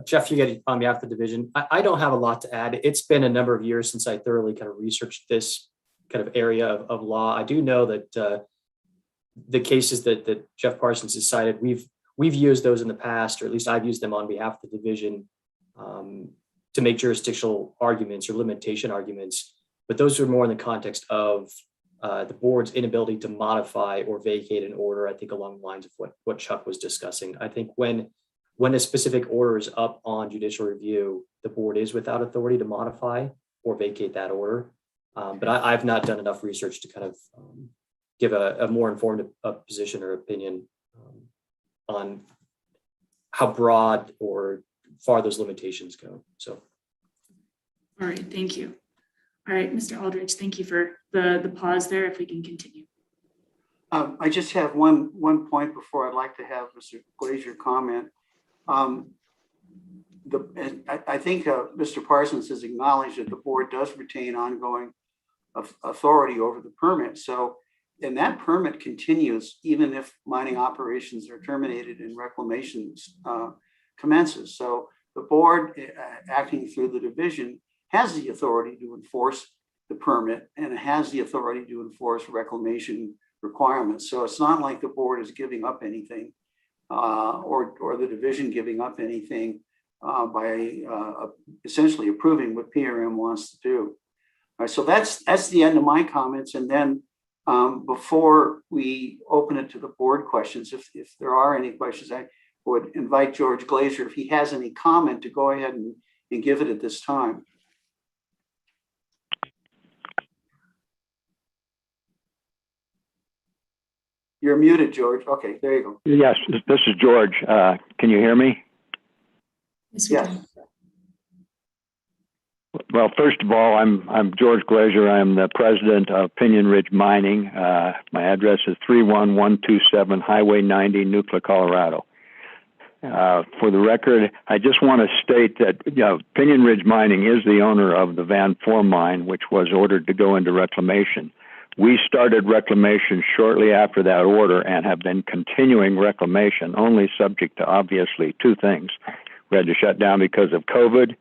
Jeff, you get on behalf of the division. I don't have a lot to add. It's been a number of years since I thoroughly kind of researched this kind of area of law. I do know that the cases that Jeff Parsons has cited, we've used those in the past, or at least I've used them on behalf of the division to make jurisdictional arguments or limitation arguments. But those are more in the context of the board's inability to modify or vacate an order, I think along the lines of what Chuck was discussing. I think when a specific order is up on judicial review, the board is without authority to modify or vacate that order. But I've not done enough research to kind of give a more informed position or opinion on how broad or far those limitations go. So. All right, thank you. All right, Mr. Aldridge, thank you for the pause there, if we can continue. I just have one point before I'd like to have Mr. Glazier comment. I think Mr. Parsons has acknowledged that the board does retain ongoing authority over the permit. So, and that permit continues even if mining operations are terminated and reclamation commences. So the board, acting through the division, has the authority to enforce the permit and has the authority to enforce reclamation requirements. So it's not like the board is giving up anything or the division giving up anything by essentially approving what PRM wants to do. All right, so that's the end of my comments. And then before we open it to the board questions, if there are any questions, I would invite George Glazier, if he has any comment, to go ahead and give it at this time. You're muted, George. Okay, there you go. Yes, this is George. Can you hear me? Yes, we can. Well, first of all, I'm George Glazer. I'm the president of Pinyin Ridge Mining. My address is 31127 Highway 90, Nucla, Colorado. For the record, I just want to state that Pinyin Ridge Mining is the owner of the Van 4 mine, which was ordered to go into reclamation. We started reclamation shortly after that order and have been continuing reclamation, only subject to obviously two things. We had to shut down because of COVID,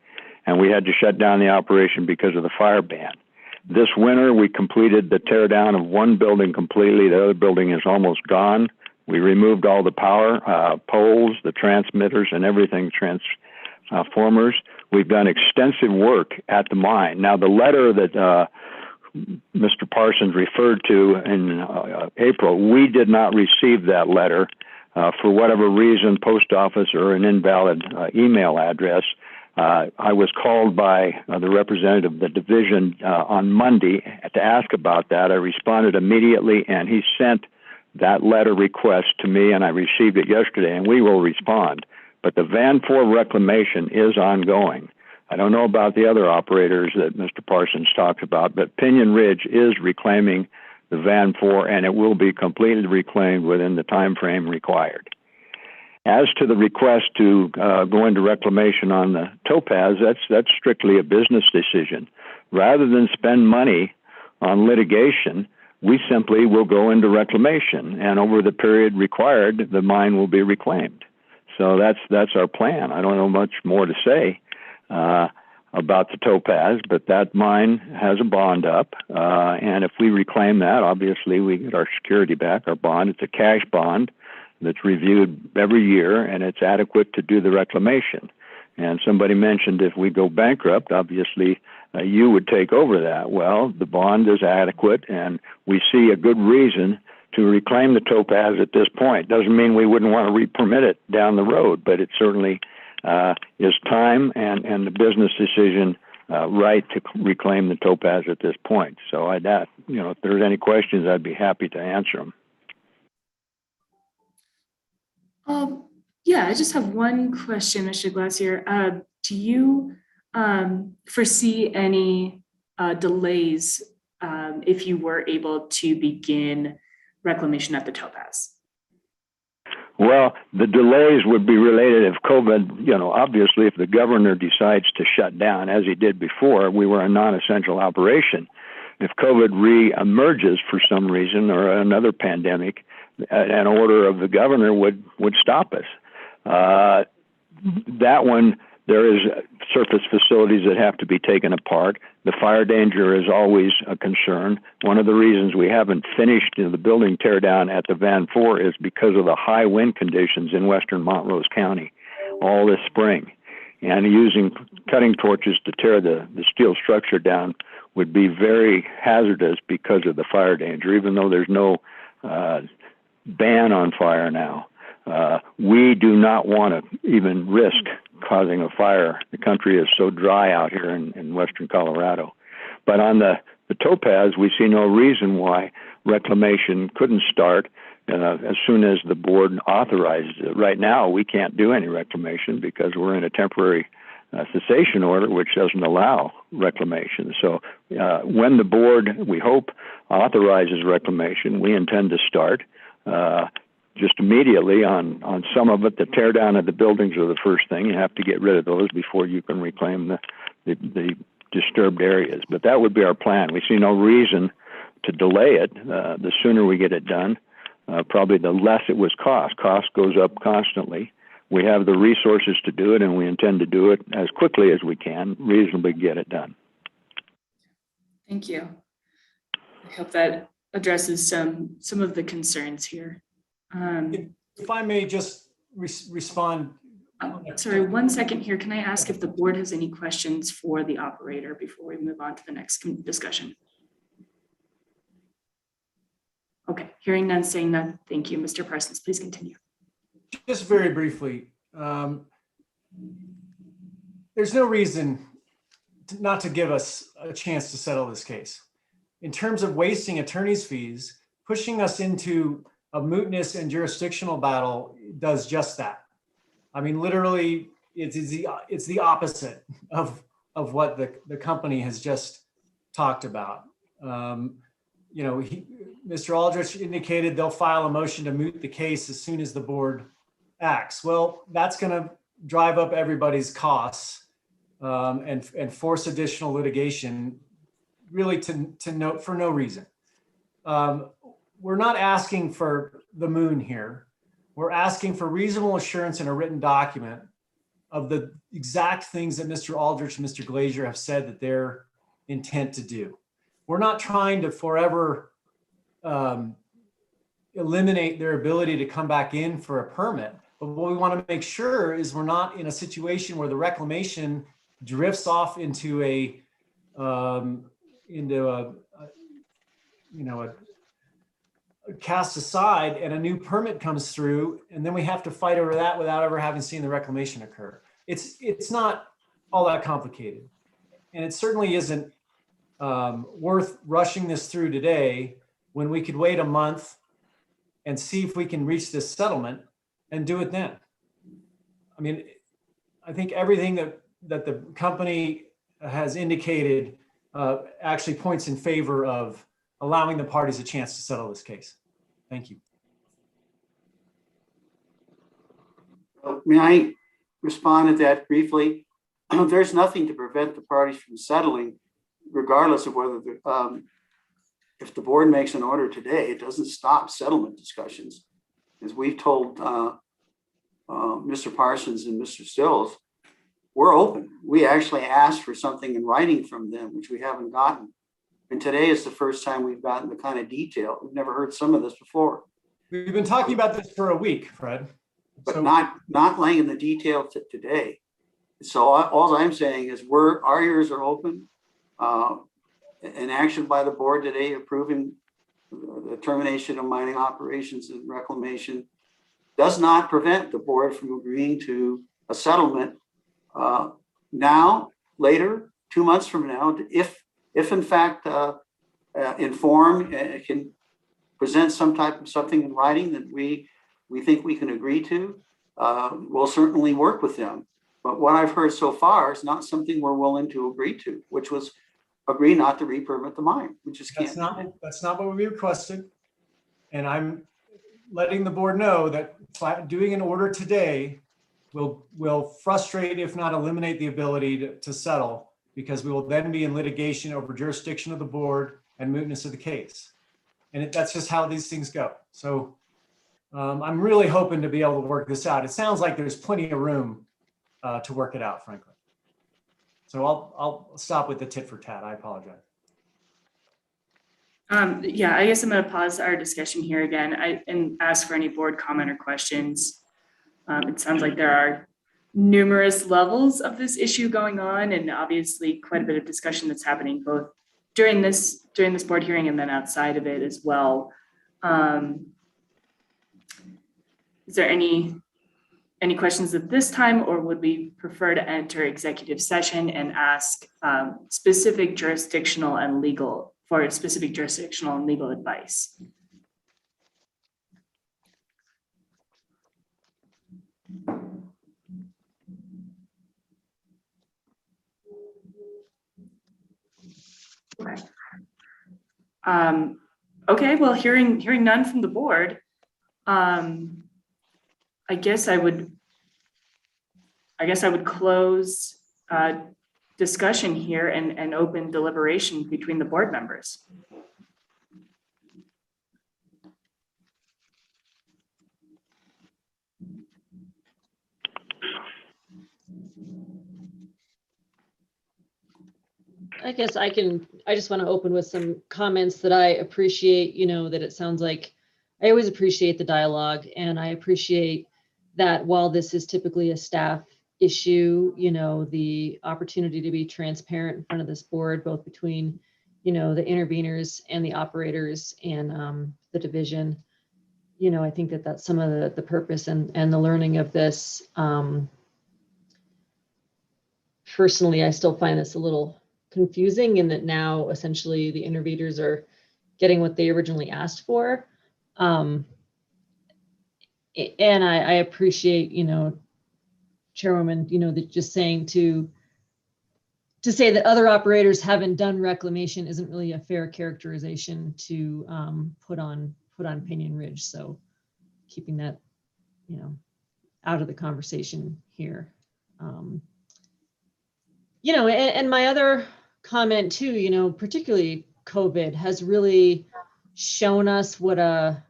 and we had to shut down the operation because of the fire ban. This winter, we completed the tear down of one building completely. The other building is almost gone. We removed all the power poles, the transmitters, and everything, transformers. We've done extensive work at the mine. Now, the letter that Mr. Parsons referred to in April, we did not receive that letter for whatever reason, post office or an invalid email address. I was called by the representative of the division on Monday to ask about that. I responded immediately, and he sent that letter request to me, and I received it yesterday, and we will respond. But the Van 4 reclamation is ongoing. I don't know about the other operators that Mr. Parsons talked about, but Pinyin Ridge is reclaiming the Van 4, and it will be completely reclaimed within the time frame required. As to the request to go into reclamation on the topaz, that's strictly a business decision. Rather than spend money on litigation, we simply will go into reclamation, and over the period required, the mine will be reclaimed. So that's our plan. I don't know much more to say about the topaz, but that mine has a bond up, and if we reclaim that, obviously we get our security back, our bond. It's a cash bond that's reviewed every year, and it's adequate to do the reclamation. And somebody mentioned if we go bankrupt, obviously you would take over that. Well, the bond is adequate, and we see a good reason to reclaim the topaz at this point. Doesn't mean we wouldn't want to re-permit it down the road, but it certainly is time and the business decision right to reclaim the topaz at this point. So if there's any questions, I'd be happy to answer them. Yeah, I just have one question, Mr. Glacier. Do you foresee any delays if you were able to begin reclamation at the topaz? Well, the delays would be related if COVID, obviously if the governor decides to shut down, as he did before, we were a non-essential operation. If COVID re-emerges for some reason or another pandemic, an order of the governor would stop us. That one, there is surface facilities that have to be taken apart. The fire danger is always a concern. One of the reasons we haven't finished the building tear down at the Van 4 is because of the high wind conditions in western Montrose County all this spring. And using cutting torches to tear the steel structure down would be very hazardous because of the fire danger, even though there's no ban on fire now. We do not want to even risk causing a fire. The country is so dry out here in western Colorado. But on the topaz, we see no reason why reclamation couldn't start as soon as the board authorizes it. Right now, we can't do any reclamation because we're in a temporary cessation order, which doesn't allow reclamation. So when the board, we hope, authorizes reclamation, we intend to start just immediately on some of it. The tear down of the buildings are the first thing. You have to get rid of those before you can reclaim the disturbed areas. But that would be our plan. We see no reason to delay it. The sooner we get it done, probably the less it would cost. Cost goes up constantly. We have the resources to do it, and we intend to do it as quickly as we can, reasonably get it done. Thank you. I hope that addresses some of the concerns here. If I may just respond. Sorry, 1 second here. Can I ask if the board has any questions for the operator before we move on to the next discussion? Okay, hearing none, saying none. Thank you. Mr. Parsons, please continue. Just very briefly, there's no reason not to give us a chance to settle this case. In terms of wasting attorney's fees, pushing us into a mootness and jurisdictional battle does just that. I mean, literally, it's the opposite of of what the company has just talked about. You know, Mr. Aldrich indicated they'll file a motion to moot the case as soon as the board acts. Well, that's going to drive up everybody's costs and force additional litigation, really for no reason. We're not asking for the moon here. We're asking for reasonable assurance in a written document of the exact things that Mr. Aldrich and Mr. Glazier have said that they're intent to do. We're not trying to forever eliminate their ability to come back in for a permit. But what we want to make sure is we're not in a situation where the reclamation drifts off into a cast aside and a new permit comes through, and then we have to fight over that without ever having seen the reclamation occur. It's not all that complicated. And it certainly isn't worth rushing this through today when we could wait a month and see if we can reach this settlement and do it then. I mean, I think everything that the company has indicated actually points in favor of allowing the parties a chance to settle this case. Thank you. May I respond to that briefly? There's nothing to prevent the parties from settling, regardless of whether if the board makes an order today, it doesn't stop settlement discussions. As we've told Mr. Parsons and Mr. Stills, we're open. We actually asked for something in writing from them, which we haven't gotten. And today is the first time we've gotten the kind of detail. We've never heard some of this before. We've been talking about this for a week, Fred. But not laying in the detail today. So all I'm saying is our ears are open. An action by the board today approving the termination of mining operations and reclamation does not prevent the board from agreeing to a settlement now, later, 2 months from now, if in fact inform can present something in writing that we think we can agree to, we'll certainly work with them. But what I've heard so far is not something we're willing to agree to, which was agree not to re-permit the mine. We just can't. That's not what we requested. And I'm letting the board know that doing an order today will frustrate, if not eliminate, the ability to settle, because we will then be in litigation over jurisdiction of the board and mootness of the case. And that's just how these things go. So I'm really hoping to be able to work this out. It sounds like there's plenty of room to work it out, frankly. So I'll stop with the tit for tat. I apologize. Yeah, I guess I'm going to pause our discussion here again and ask for any board comment or questions. It sounds like there are numerous levels of this issue going on, and obviously quite a bit of discussion that's happening both during this board hearing and then outside of it as well. Is there any questions at this time, or would we prefer to enter executive session and ask specific jurisdictional and legal advice? Okay. Okay, well, hearing none from the board, I guess I would close discussion here and open deliberation between the board members. I guess I just want to open with some comments that I appreciate, that it sounds like I always appreciate the dialogue, and I appreciate that while this is typically a staff issue, the opportunity to be transparent in front of this board, both between, the interveners and the operators and the division, I think that that's some of the purpose and the learning of this. Personally, I still find this a little confusing in that now essentially the interveners are getting what they originally asked for. And I appreciate, Chairwoman, just saying to to say that other operators haven't done reclamation isn't really a fair characterization to put on Pinyin Ridge. So keeping that, out of the conversation here. And my other comment too, particularly COVID has really shown us what a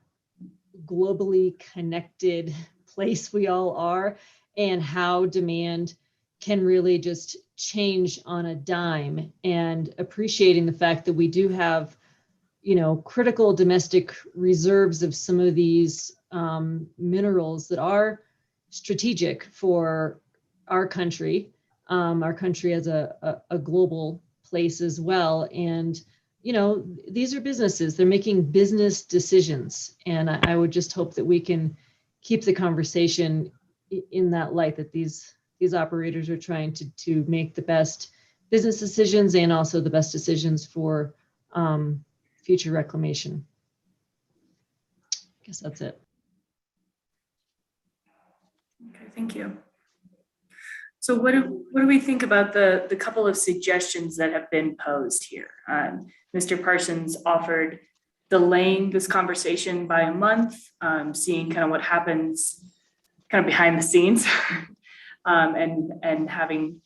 globally connected place we all are, and how demand can really just change on a dime, and appreciating the fact that we do have, critical domestic reserves of some of these minerals that are strategic for our country as a global place as well. And, these are businesses, they're making business decisions. And I would just hope that we can keep the conversation in that light, that these operators are trying to make the best business decisions and also the best decisions for future reclamation. I guess that's it. Okay, thank you. So what do we think about the couple of suggestions that have been posed here? Mr. Parsons offered delaying this conversation by a month, seeing kind of what happens kind of behind the scenes, and having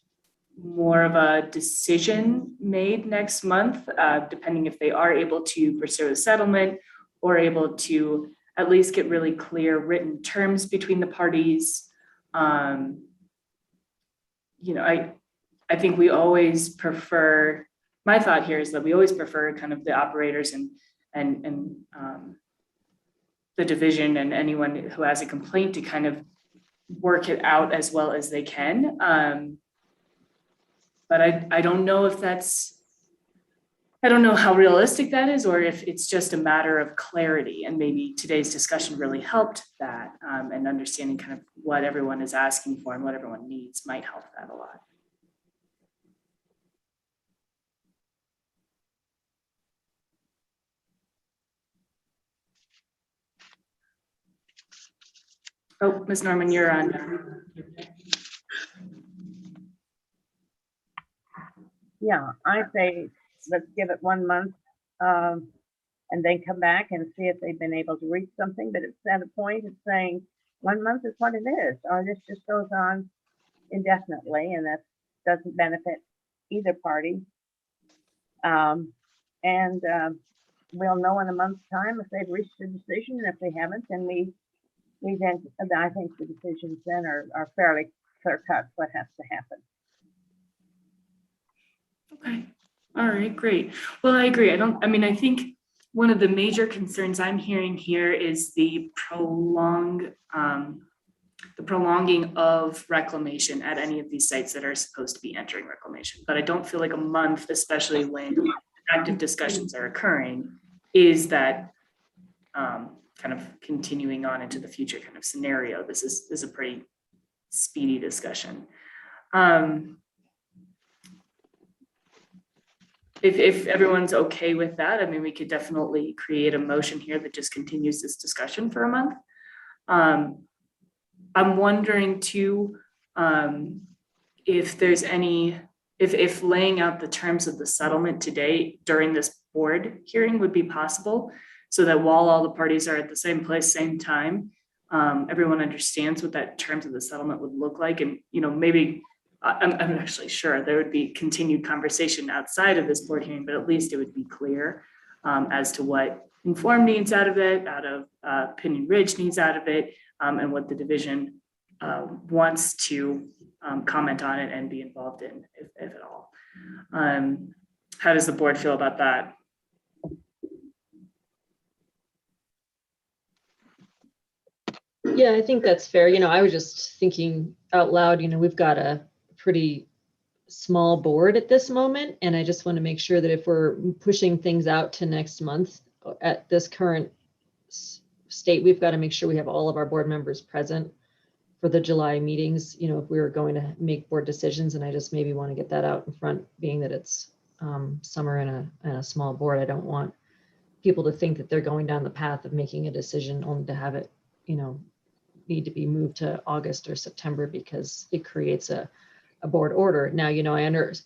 more of a decision made next month, depending if they are able to pursue a settlement or able to at least get really clear written terms between the parties. I think we always prefer, my thought here is that we always prefer kind of the operators and the division and anyone who has a complaint to kind of work it out as well as they can. But I don't know if I don't know how realistic that is, or if it's just a matter of clarity, and maybe today's discussion really helped that, and understanding kind of what everyone is asking for and what everyone needs might help that a lot. Oh, Ms. Norman, you're on. Yeah, I say let's give it 1 month and then come back and see if they've been able to reach something. But it's at a point of saying 1 month is what it is, or this just goes on indefinitely, and that doesn't benefit either party. We'll know in a month's time if they've reached a decision, and if they haven't, then we then, I think the decisions then are fairly clear cut what has to happen. Okay. All right, great. Well, I agree. I think one of the major concerns I'm hearing here is the prolonging of reclamation at any of these sites that are supposed to be entering reclamation. But I don't feel like a month, especially when active discussions are occurring, is that kind of continuing on into the future kind of scenario. This is a pretty speedy discussion. If everyone's okay with that, we could definitely create a motion here that just continues this discussion for a month. I'm wondering too, if there's if laying out the terms of the settlement today during this board hearing would be possible, so that while all the parties are at the same place, same time, everyone understands what that terms of the settlement would look like. And, maybe I'm actually sure there would be continued conversation outside of this board hearing, but at least it would be clear as to what Inform needs out of it, Pinyin Ridge needs out of it, and what the division wants to comment on it and be involved in, if at all. How does the board feel about that? Yeah, I think that's fair. I was just thinking out loud, we've got a pretty small board at this moment, and I just want to make sure that if we're pushing things out to next month at this current state, we've got to make sure we have all of our board members present for the July meetings, if we were going to make board decisions. And I just maybe want to get that out in front, being that it's summer and a small board. I don't want people to think that they're going down the path of making a decision only to have it, need to be moved to August or September, because it creates a a board order. Now,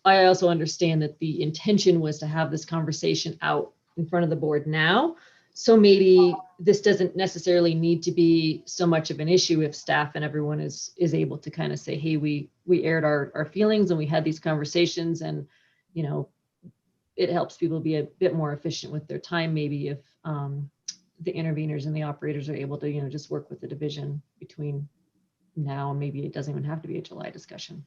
I also understand that the intention was to have this conversation out in front of the board now. So maybe this doesn't necessarily need to be so much of an issue if staff and everyone is able to kind of say, hey, we aired our feelings and we had these conversations, and, it helps people be a bit more efficient with their time, maybe if the interveners and the operators are able to, just work with the division between now, and maybe it doesn't even have to be a July discussion.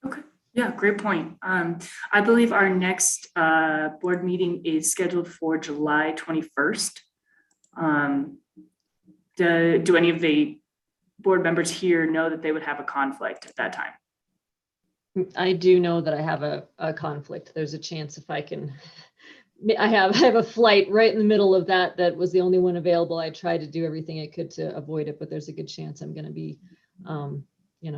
Okay, yeah, great point. I believe our next board meeting is scheduled for July 21st. Do any of the board members here know that they would have a conflict at that time? I do know that I have a conflict. There's a chance if I can, I have a flight right in the middle of that was the only one available. I tried to do everything I could to avoid it, but there's a good chance I'm going to be,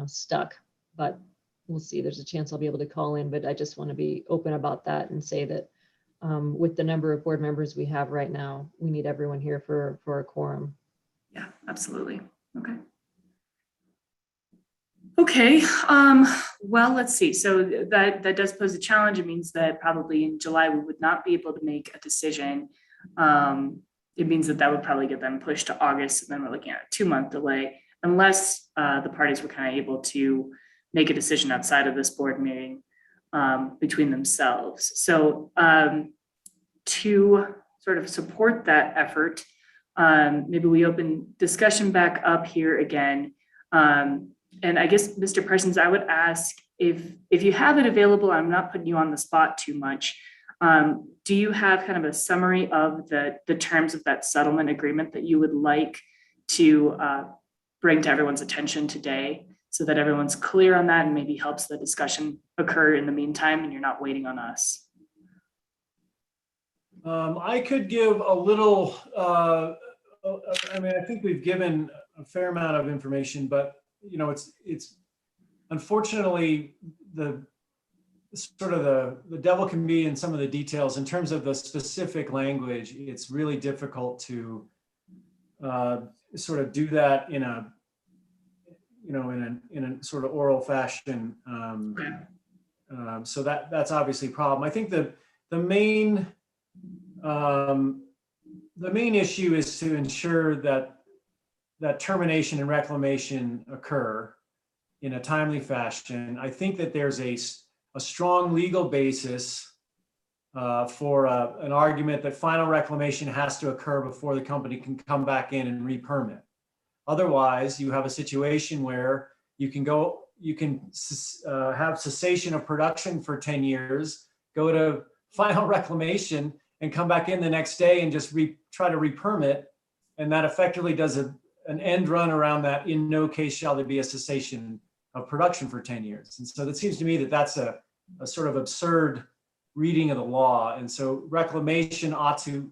stuck, but we'll see. There's a chance I'll be able to call in, but I just want to be open about that and say that with the number of board members we have right now, we need everyone here for a quorum. Yeah, absolutely. Okay. Okay, well, let's see. So that does pose a challenge. It means that probably in July, we would not be able to make a decision. It means that would probably get them pushed to August, and then we're looking at a 2-month delay, unless the parties were kind of able to make a decision outside of this board meeting between themselves. So to sort of support that effort, maybe we open discussion back up here again. And I guess, Mr. Parsons, I would ask if you have it available, I'm not putting you on the spot too much. Do you have kind of a summary of the terms of that settlement agreement that you would like to bring to everyone's attention today, so that everyone's clear on that and maybe helps the discussion occur in the meantime and you're not waiting on us? I could give a little, I think we've given a fair amount of information, but it's unfortunately the devil can be in some of the details. In terms of the specific language, it's really difficult to sort of do that in a sort of oral fashion. So that's obviously a problem. I think the main issue is to ensure that termination and reclamation occur in a timely fashion. I think that there's a strong legal basis for an argument that final reclamation has to occur before the company can come back in and re-permit. Otherwise, you have a situation where you can have cessation of production for 10 years, go to final reclamation and come back in the next day and just try to re-permit. And that effectively does an end run around that. In no case shall there be a cessation of production for 10 years. And so it seems to me that that's a sort of absurd reading of the law. And so reclamation ought to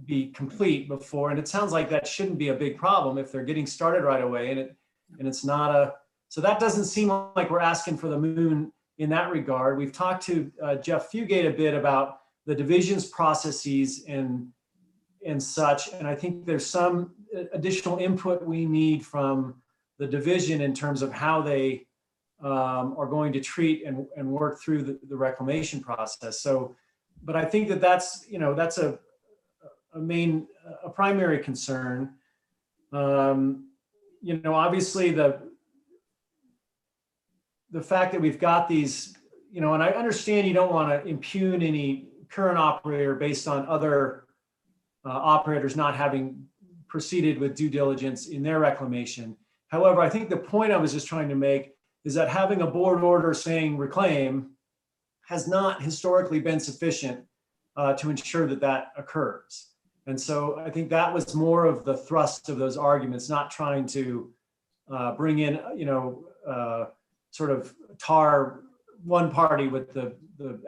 be complete before, and it sounds like that shouldn't be a big problem if they're getting started right away. And it's not so that doesn't seem like we're asking for the moon in that regard. We've talked to Jeff Fugate a bit about the division's processes and such. And I think there's some additional input we need from the division in terms of how they are going to treat and work through the reclamation process. So, but I think that's a primary concern. Obviously the fact that we've got these, and I understand you don't want to impugn any current operator based on other operators not having proceeded with due diligence in their reclamation. However, I think the point I was just trying to make is that having a board order saying reclaim has not historically been sufficient to ensure that occurs. And so I think that was more of the thrust of those arguments, not trying to bring in, sort of tar one party with the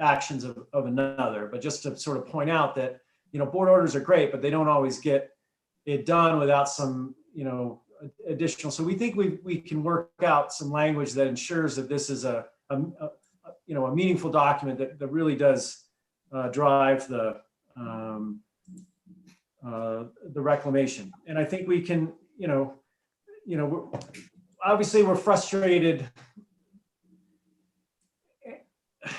actions of another, but just to sort of point out that, board orders are great, but they don't always get it done without some, additional. So we think we can work out some language that ensures that this is a meaningful document that really does drive the reclamation. And I think we can, obviously we're frustrated,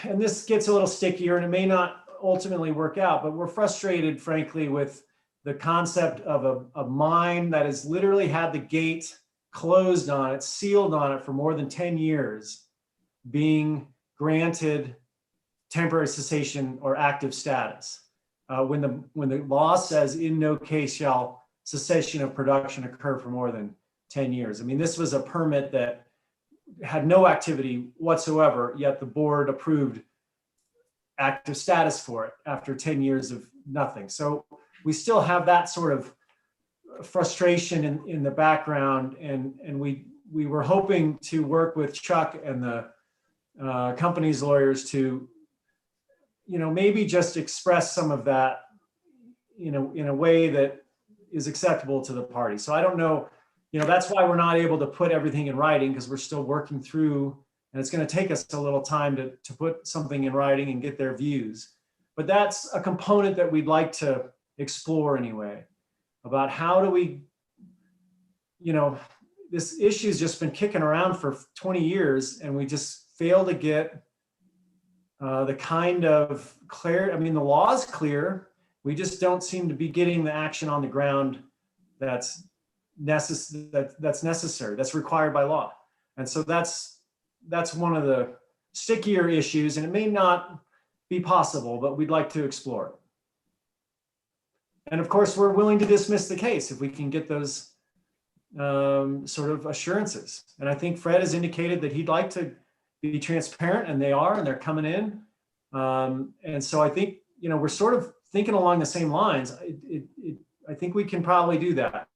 and this gets a little stickier and it may not ultimately work out, but we're frustrated, frankly, with the concept of a mine that has literally had the gate closed on it, sealed on it for more than 10 years, being granted temporary cessation or active status. When the law says in no case shall cessation of production occur for more than 10 years. I mean, this was a permit that had no activity whatsoever, yet the board approved active status for it after 10 years of nothing. So we still have that sort of frustration in the background, and we were hoping to work with Chuck and the company's lawyers to, maybe just express some of that, in a way that is acceptable to the party. So I don't know, that's why we're not able to put everything in writing, because we're still working through, and it's going to take us a little time to put something in writing and get their views. But that's a component that we'd like to explore anyway, about how do we, this issue's just been kicking around for 20 years and we just fail to get the kind of clear, I mean, the law is clear. We just don't seem to be getting the action on the ground that's necessary, that's required by law. And so that's one of the stickier issues, and it may not be possible, but we'd like to explore it. And of course, we're willing to dismiss the case if we can get those sort of assurances. And I think Fred has indicated that he'd like to be transparent, and they are, and they're coming in. And so I think, we're sort of thinking along the same lines. I think we can probably do that.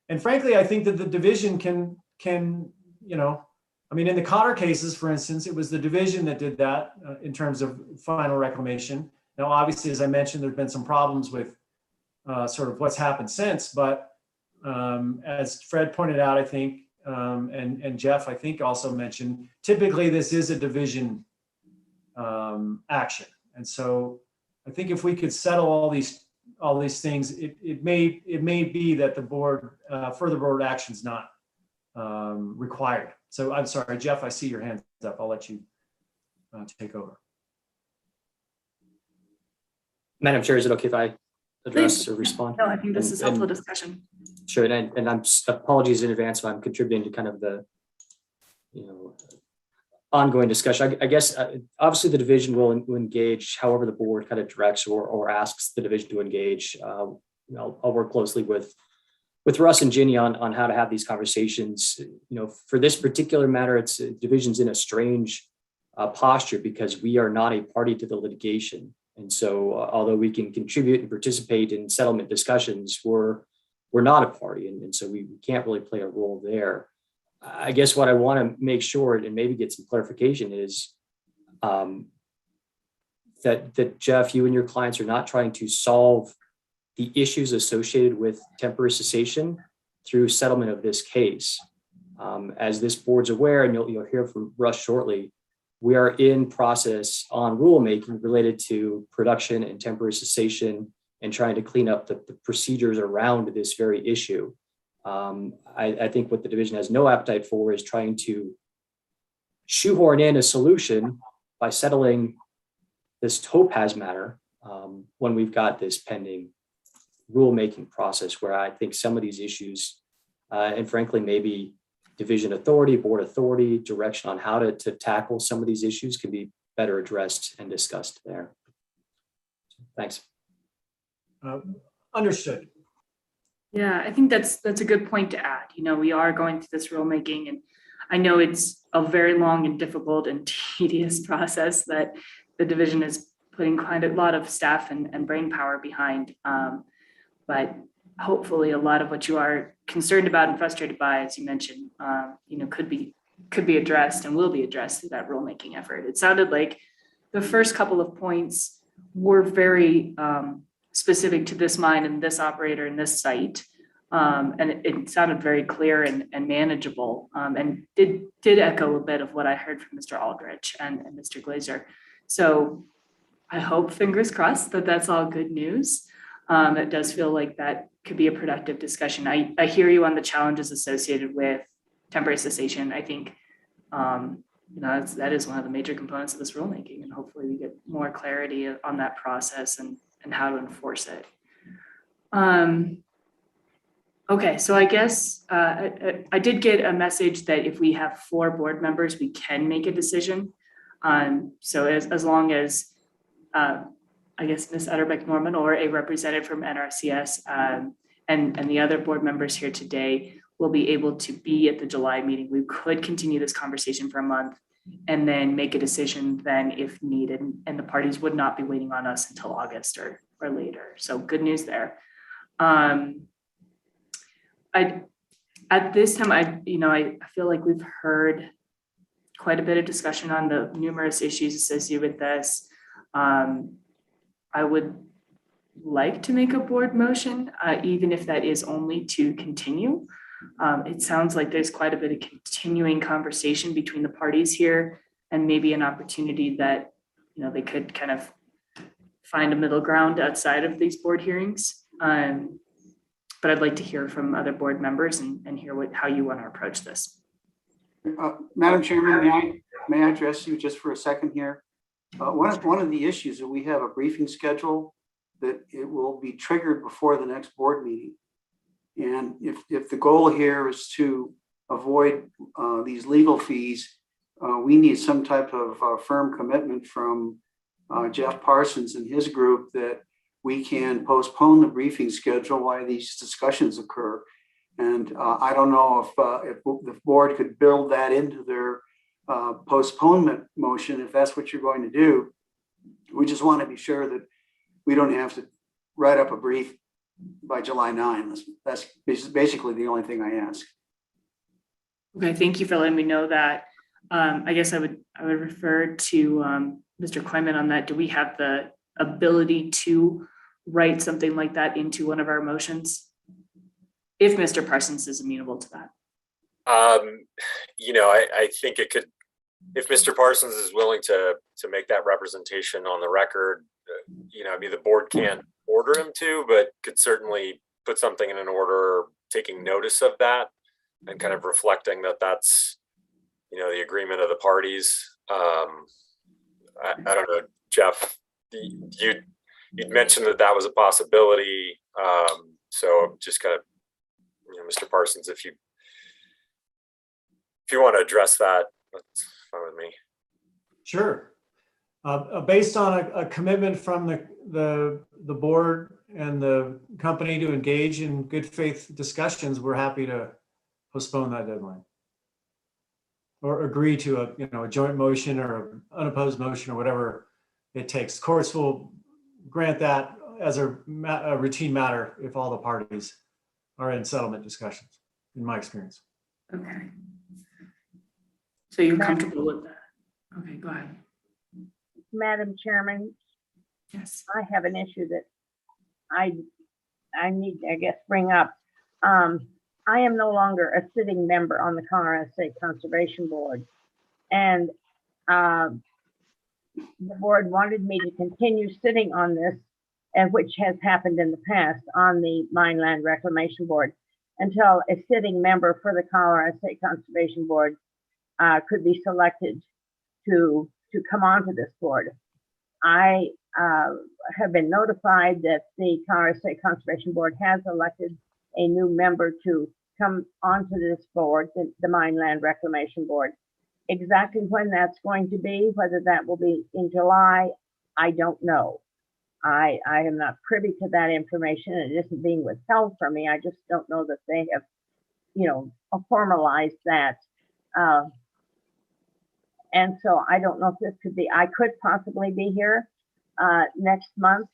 And frankly, I think that the division can, I mean, in the Cotter cases, for instance, it was the division that did that in terms of final reclamation. Now, obviously, as I mentioned, there's been some problems with sort of what's happened since, but as Fred pointed out, I think, and Jeff, I think also mentioned, typically this is a division action. And so I think if we could settle all these things, it may be that the board, further board action is not required. So I'm sorry, Jeff, I see your hands up. I'll let you take over. Madam Chair, is it okay if I address or respond? No, I think this is helpful discussion. Sure, and I'm apologies in advance if I'm contributing to kind of the, ongoing discussion. I guess obviously the division will engage however the board kind of directs or asks the division to engage. I'll work closely with Russ and Ginny on how to have these conversations. For this particular matter, it's division's in a strange posture because we are not a party to the litigation. And so although we can contribute and participate in settlement discussions, we're not a party. And so we can't really play a role there. I guess what I want to make sure and maybe get some clarification is that Jeff, you and your clients are not trying to solve the issues associated with temporary cessation through settlement of this case. As this board's aware, and you'll hear from Russ shortly, we are in process on rulemaking related to production and temporary cessation and trying to clean up the procedures around this very issue. I think what the division has no appetite for is trying to shoehorn in a solution by settling this Topaz matter when we've got this pending rulemaking process where I think some of these issues, and frankly, maybe division authority, board authority, direction on how to tackle some of these issues can be better addressed and discussed there. Thanks. Understood. Yeah, I think that's a good point to add. We are going through this rulemaking, and I know it's a very long and difficult and tedious process that the division is putting quite a lot of staff and brain power behind. But hopefully a lot of what you are concerned about and frustrated by, as you mentioned, could be addressed and will be addressed through that rulemaking effort. It sounded like the first couple of points were very specific to this mine and this operator and this site. And it sounded very clear and manageable, and did echo a bit of what I heard from Mr. Aldrich and Mr. Glazer. So I hope, fingers crossed, that that's all good news. It does feel like that could be a productive discussion. I hear you on the challenges associated with temporary cessation, I think, that is one of the major components of this rulemaking, and hopefully we get more clarity on that process and how to enforce it. Okay, so I guess I did get a message that if we have 4 board members, we can make a decision. So as long as I guess Ms. Utterbeck Norman or a representative from NRCS and the other board members here today will be able to be at the July meeting, we could continue this conversation for a month and then make a decision then if needed, and the parties would not be waiting on us until August or later. So good news there. At this time, I feel like we've heard quite a bit of discussion on the numerous issues associated with this. I would like to make a board motion, even if that is only to continue. It sounds like there's quite a bit of continuing conversation between the parties here, and maybe an opportunity that, they could kind of find a middle ground outside of these board hearings. But I'd like to hear from other board members and hear how you want to approach this. Madam Chairman, may I address you just for a second here? One of the issues that we have a briefing schedule that it will be triggered before the next board meeting. And if the goal here is to avoid these legal fees, we need some type of firm commitment from Jeff Parsons and his group that we can postpone the briefing schedule while these discussions occur. And I don't know if the board could build that into their postponement motion, if that's what you're going to do. We just want to be sure that we don't have to write up a brief by July 9. That's basically the only thing I ask. Okay, thank you for letting me know that. I guess I would refer to Mr. Kleiman on that. Do we have the ability to write something like that into one of our motions, if Mr. Parsons is amenable to that? I think it could, if Mr. Parsons is willing to make that representation on the record, the board can't order him to, but could certainly put something in an order taking notice of that and kind of reflecting that that's, the agreement of the parties. I don't know, Jeff, you'd mentioned that was a possibility. So just kind of, Mr. Parsons, if you want to address that, that's fine with me. Sure. Based on a commitment from the board and the company to engage in good faith discussions, we're happy to postpone that deadline or agree to a joint motion or an unopposed motion or whatever it takes. Courts will grant that as a routine matter if all the parties are in settlement discussions, in my experience. Okay. So you're comfortable with that? Okay, go ahead. Madam Chairman, Yes. I have an issue that I need to, I guess, bring up. I am no longer a sitting member on the Colorado State Conservation Board. And the board wanted me to continue sitting on this, and which has happened in the past on the Mineland Reclamation Board, until a sitting member for the Colorado State Conservation Board could be selected to come onto this board. I have been notified that the Colorado State Conservation Board has elected a new member to come onto this board, the Mineland Reclamation Board. Exactly when that's going to be, whether that will be in July, I don't know. I am not privy to that information. It isn't being withheld from me. I just don't know that they have, formalized that. And so I don't know if this could be, I could possibly be here next month,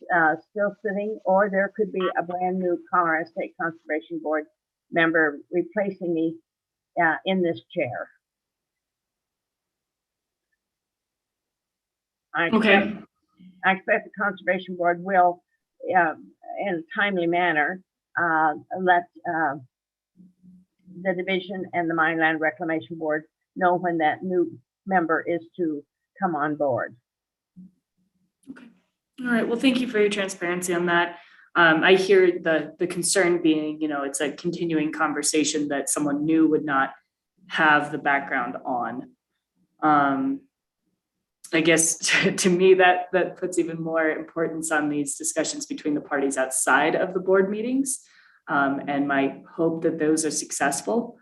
still sitting, or there could be a brand new Colorado State Conservation Board member replacing me in this chair. I expect the Conservation Board will, in a timely manner, let the division and the Mineland Reclamation Board know when that new member is to come on board. Okay. All right. Well, thank you for your transparency on that. I hear the concern being, it's a continuing conversation that someone new would not have the background on. I guess to me that puts even more importance on these discussions between the parties outside of the board meetings, and my hope that those are successful.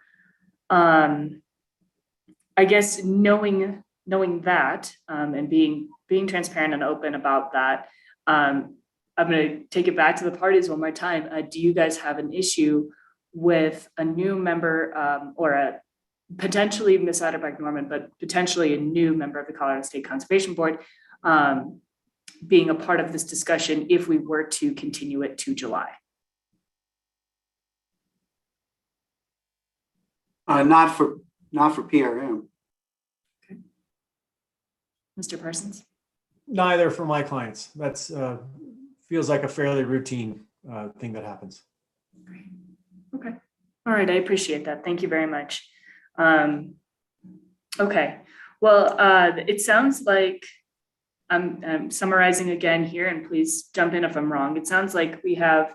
I guess knowing that, and being transparent and open about that, I'm going to take it back to the parties one more time. Do you guys have an issue with a new member, or a potentially Ms. Atterbeck-Norman, but potentially a new member of the Colorado State Conservation Board, being a part of this discussion if we were to continue it to July? Not for PRM. Okay. Mr. Parsons? Neither for my clients. That's feels like a fairly routine thing that happens. Great. Okay. All right. I appreciate that. Thank you very much. Okay. Well, it sounds like I'm summarizing again here, and please jump in if I'm wrong. It sounds like we have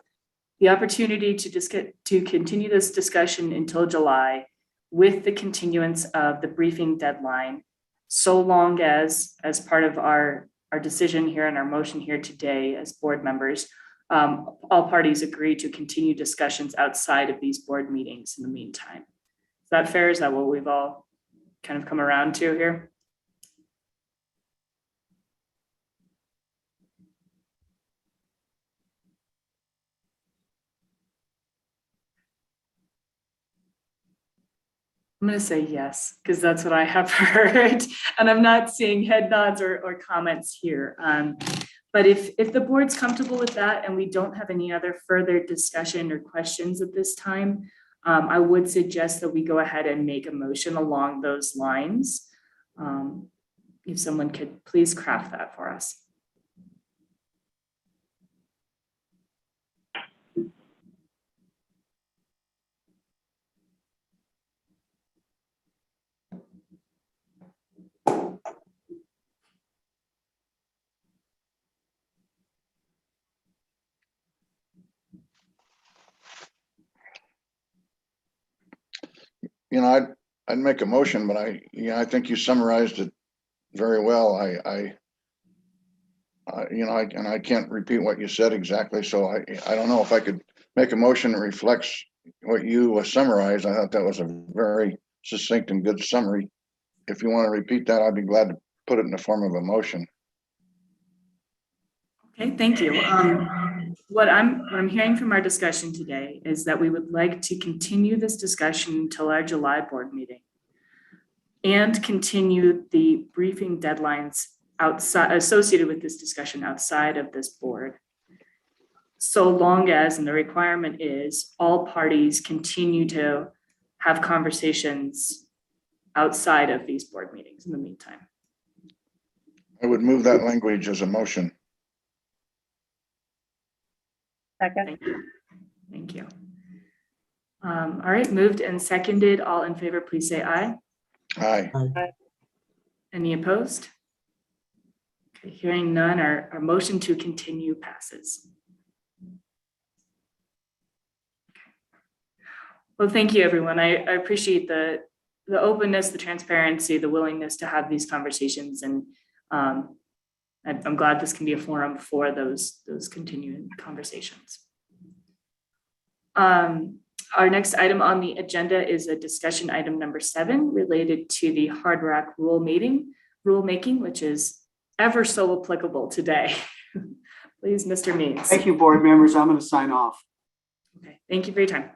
the opportunity to continue this discussion until July with the continuance of the briefing deadline, so long as part of our decision here and our motion here today as board members, all parties agree to continue discussions outside of these board meetings in the meantime. Is that fair? Is that what we've all kind of come around to here? I'm going to say yes, because that's what I have heard, and I'm not seeing head nods or comments here. But if the board's comfortable with that and we don't have any other further discussion or questions at this time, I would suggest that we go ahead and make a motion along those lines. If someone could please craft that for us. You know, I'd make a motion, but I think you summarized it very well. And I can't repeat what you said exactly. So I don't know if I could make a motion that reflects what you summarized. I thought that was a very succinct and good summary. If you want to repeat that, I'd be glad to put it in the form of a motion. Okay, thank you. What I'm hearing from our discussion today is that we would like to continue this discussion until our July board meeting and continue the briefing deadlines associated with this discussion outside of this board, so long as, and the requirement is, all parties continue to have conversations outside of these board meetings in the meantime. I would move that language as a motion. Second. Thank you. Thank you. All right, moved and seconded. All in favor, please say aye. Aye. Any opposed? Okay, hearing none, our motion to continue passes. Well, thank you, everyone. I appreciate the openness, the transparency, the willingness to have these conversations, and I'm glad this can be a forum for those continuing conversations. Our next item on the agenda is a discussion item number 7 related to the Hard Rock rulemaking, which is ever so applicable today. Please, Mr. Means. Thank you, board members. I'm going to sign off. Okay, thank you for your time.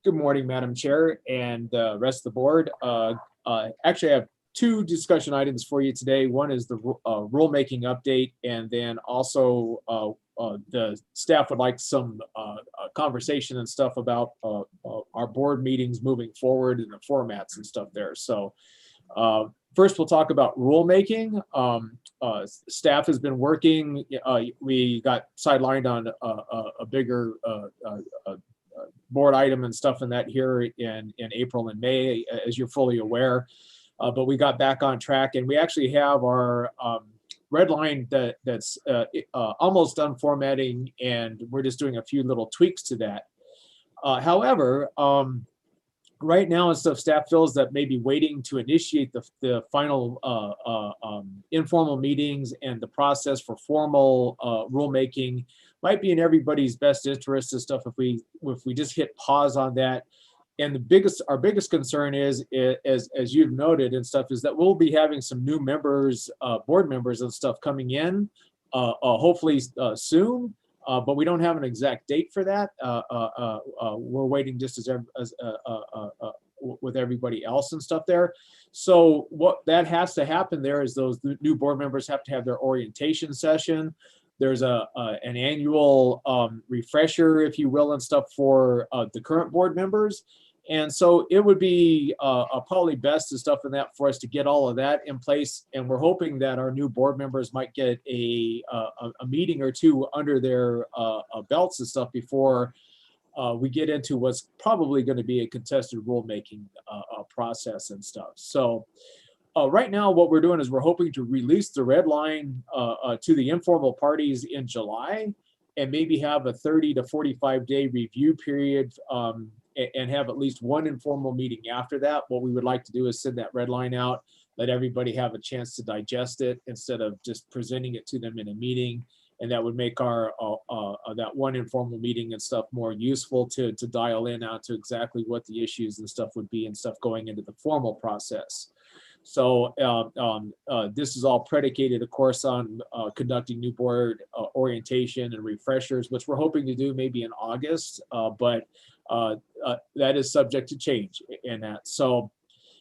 Good morning, Madam Chair and the rest of the board. Actually, I have 2 discussion items for you today. One is the rulemaking update, and then also the staff would like some conversation and stuff about our board meetings moving forward and the formats and stuff there. So first, we'll talk about rulemaking. Staff has been working. We got sidelined on a bigger board item and stuff in that here in April and May, as you're fully aware. But we got back on track, and we actually have our red line that's almost done formatting, and we're just doing a few little tweaks to that. However, right now and stuff, staff feels that maybe waiting to initiate the final informal meetings and the process for formal rulemaking might be in everybody's best interest and stuff if we just hit pause on that. And our biggest concern is as you've noted and stuff, is that we'll be having some new members, board members and stuff coming in, hopefully soon. But we don't have an exact date for that. We're waiting just as with everybody else and stuff there. So what that has to happen there is those new board members have to have their orientation session. There's an annual refresher, if you will, and stuff for the current board members. And so it would be probably best and stuff in that for us to get all of that in place. And we're hoping that our new board members might get a meeting or two under their belts and stuff before we get into what's probably going to be a contested rulemaking process and stuff. So right now, what we're doing is we're hoping to release the red line to the informal parties in July and maybe have a 30 to 45 day review period and have at least one informal meeting after that. What we would like to do is send that red line out, let everybody have a chance to digest it instead of just presenting it to them in a meeting. And that would make our that one informal meeting and stuff more useful to dial in out to exactly what the issues and stuff would be and stuff going into the formal process. So this is all predicated, of course, on conducting new board orientation and refreshers, which we're hoping to do maybe in August, but that is subject to change in that. So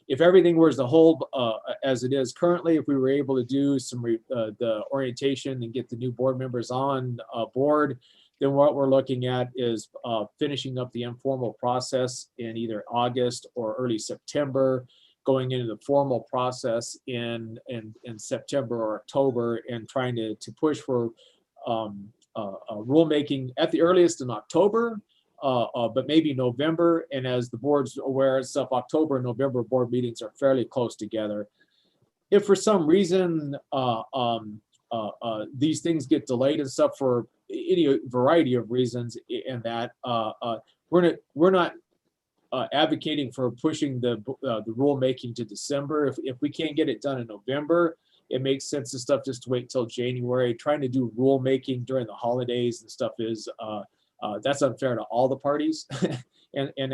if everything was to hold as it is currently, if we were able to do some the orientation and get the new board members on board, then what we're looking at is finishing up the informal process in either August or early September, going into the formal process in September or October, and trying to push for rulemaking at the earliest in October. But maybe November, and as the board's aware and stuff, October and November board meetings are fairly close together. If for some reason these things get delayed and stuff for any variety of reasons, and that we're not advocating for pushing the rulemaking to December. If we can't get it done in November, it makes sense and stuff just to wait till January. Trying to do rulemaking during the holidays and stuff is that's unfair to all the parties, and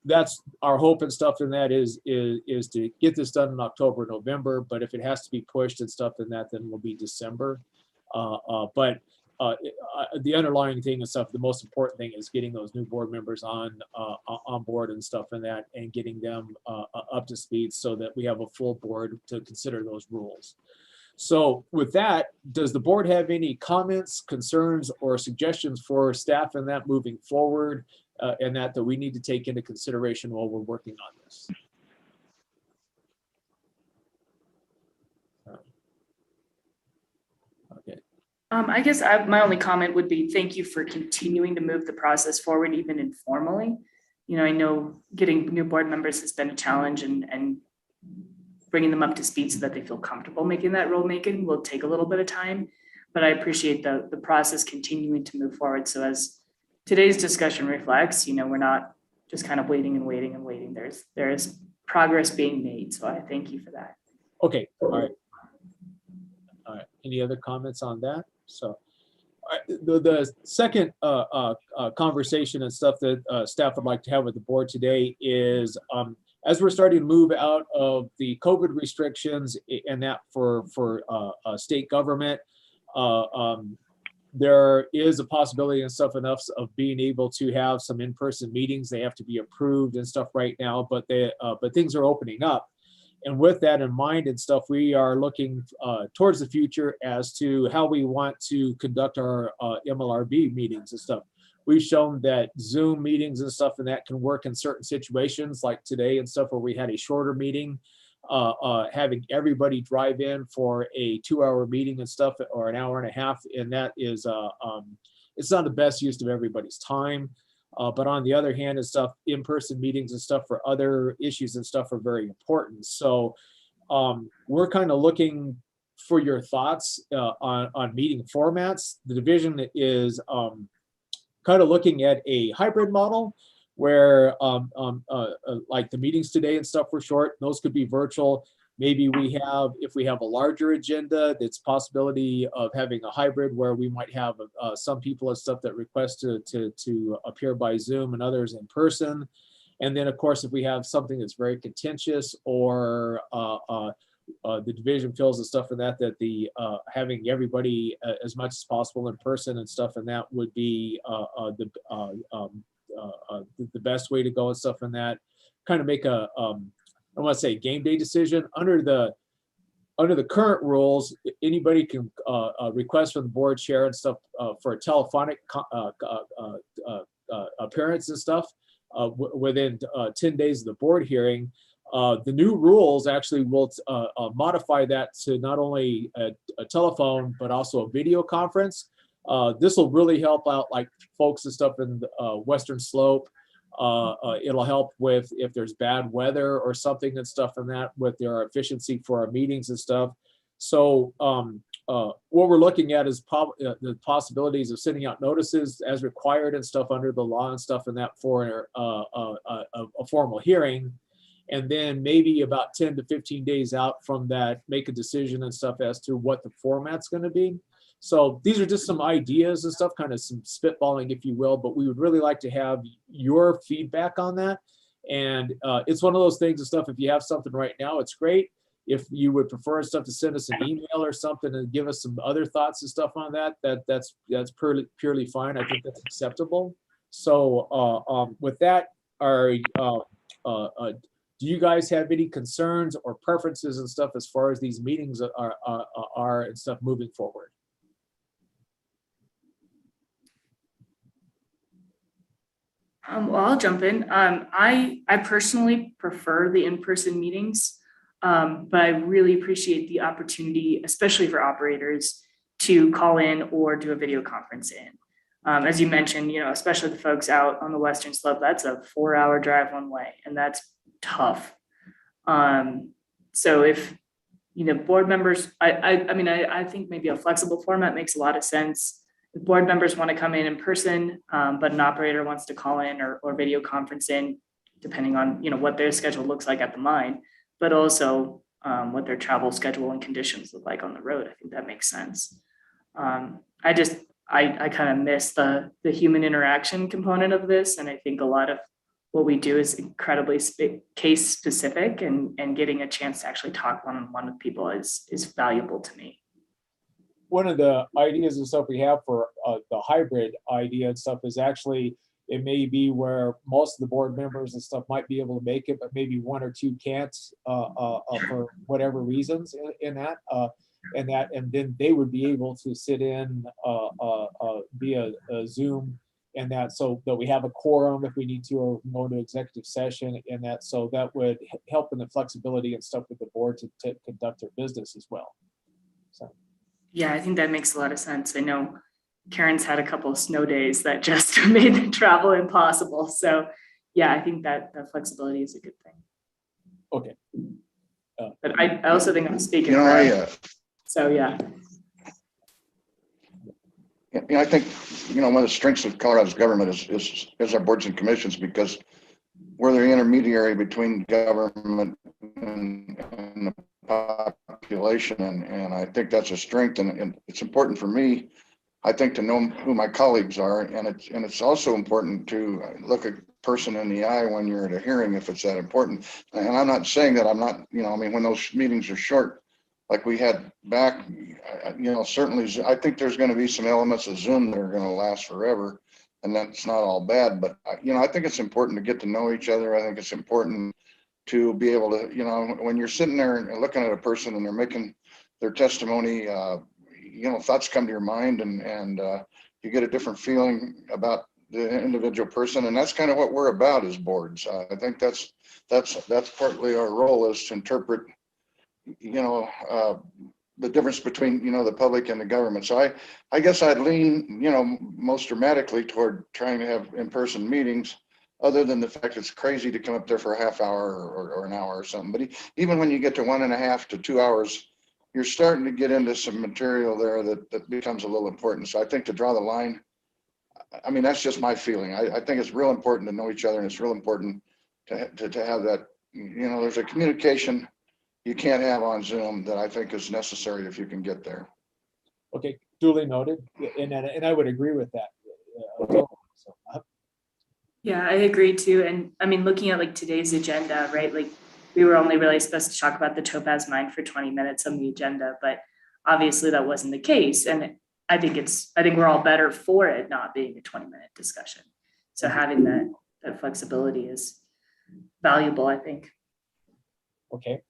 that's our hope and stuff. And that is to get this done in October, November. But if it has to be pushed and stuff, then will be December. But the underlying thing and stuff, the most important thing is getting those new board members on board and stuff, and getting them up to speed so that we have a full board to consider those rules. So with that, does the board have any comments, concerns, or suggestions for staff in that moving forward, and that we need to take into consideration while we're working on this? Okay. I guess my only comment would be thank you for continuing to move the process forward, even informally. You know, I know getting new board members has been a challenge, and bringing them up to speed so that they feel comfortable making that rulemaking will take a little bit of time, but I appreciate the process continuing to move forward. So as today's discussion reflects, you know, we're not just kind of waiting and waiting and waiting. There is progress being made. So I thank you for that. Okay, all right. All right, any other comments on that? So the second conversation and stuff that staff would like to have with the board today is as we're starting to move out of the COVID restrictions and that for state government, there is a possibility and stuff enough of being able to have some in-person meetings. They have to be approved and stuff right now, but things are opening up. And with that in mind and stuff, we are looking towards the future as to how we want to conduct our MLRB meetings and stuff. We've shown that Zoom meetings and stuff and that can work in certain situations like today and stuff where we had a shorter meeting, having everybody drive in for a 2-hour meeting and stuff, or an hour and a half. And that is, it's not the best use of everybody's time. But on the other hand and stuff, in-person meetings and stuff for other issues and stuff are very important. So we're kind of looking for your thoughts on meeting formats. The division is kind of looking at a hybrid model where like the meetings today and stuff were short, those could be virtual. Maybe if we have a larger agenda, it's possibility of having a hybrid where we might have some people and stuff that request to appear by Zoom and others in person. And then of course, if we have something that's very contentious or the division feels and stuff and that the having everybody as much as possible in person and stuff and that would be the best way to go and stuff and that kind of make a I want to say game day decision. Under the current rules, anybody can request from the board chair and stuff for a telephonic appearance and stuff within 10 days of the board hearing. The new rules actually will modify that to not only a telephone, but also a video conference. This will really help out like folks and stuff in the Western Slope. It'll help with if there's bad weather or something and stuff and that with their efficiency for our meetings and stuff. So what we're looking at is the possibilities of sending out notices as required and stuff under the law and stuff and that for a formal hearing. And then maybe about 10 to 15 days out from that, make a decision and stuff as to what the format's going to be. So these are just some ideas and stuff, kind of some spitballing, if you will, but we would really like to have your feedback on that. And it's one of those things and stuff, if you have something right now, it's great. If you would prefer stuff to send us an email or something and give us some other thoughts and stuff on that's purely fine. I think that's acceptable. So with that, do you guys have any concerns or preferences and stuff as far as these meetings are and stuff moving forward? Well, I'll jump in. I personally prefer the in-person meetings, but I really appreciate the opportunity, especially for operators, to call in or do a video conference in. As you mentioned, especially the folks out on the Western Slope, that's a 4-hour drive one way, and that's tough. So if, board members, I think maybe a flexible format makes a lot of sense. If board members want to come in person, but an operator wants to call in or video conference in, depending on, what their schedule looks like at the mine, but also what their travel schedule and conditions look like on the road. I think that makes sense. I kind of miss the human interaction component of this. And I think a lot of what we do is incredibly case specific, and getting a chance to actually talk one-on-one with people is valuable to me. One of the ideas and stuff we have for the hybrid idea and stuff is actually, it may be where most of the board members and stuff might be able to make it, but maybe 1 or 2 can't for whatever reasons in that. And then they would be able to sit in via Zoom and that, so that we have a quorum if we need to, or go to executive session and that, so that would help in the flexibility and stuff with the board to conduct their business as well. So. Yeah, I think that makes a lot of sense. I know Karen's had a couple of snow days that just made the travel impossible. So yeah, I think that flexibility is a good thing. Okay. But I also think I'm speaking for so yeah. I think, one of the strengths of Colorado's government is our boards and commissions, because we're the intermediary between government and the population. And I think that's a strength, and it's important for me, I think, to know who my colleagues are. And it's also important to look a person in the eye when you're at a hearing, if it's that important. And I'm not saying that I'm not, when those meetings are short, like we had back, certainly I think there's going to be some elements of Zoom that are going to last forever, and that's not all bad. But, I think it's important to get to know each other. I think it's important to be able to, when you're sitting there and looking at a person and they're making their testimony, thoughts come to your mind, and you get a different feeling about the individual person. And that's kind of what we're about as boards. I think that's partly our role, is to interpret the difference between, the public and the government. So I guess I'd lean, most dramatically toward trying to have in-person meetings, other than the fact it's crazy to come up there for a half hour or an hour or something. But even when you get to 1.5 to 2 hours, you're starting to get into some material there that becomes a little important. So I think to draw the line, I mean, that's just my feeling. I think it's real important to know each other, and it's real important to have that, you know, there's a communication you can't have on Zoom that I think is necessary if you can get there. Okay, duly noted, and I would agree with that. Yeah, I agree too. And I mean, looking at like today's agenda, right? Like we were only really supposed to talk about the topaz mine for 20 minutes on the agenda, but obviously that wasn't the case. And I think we're all better for it not being a 20-minute discussion. So having that flexibility is valuable, I think. Okay.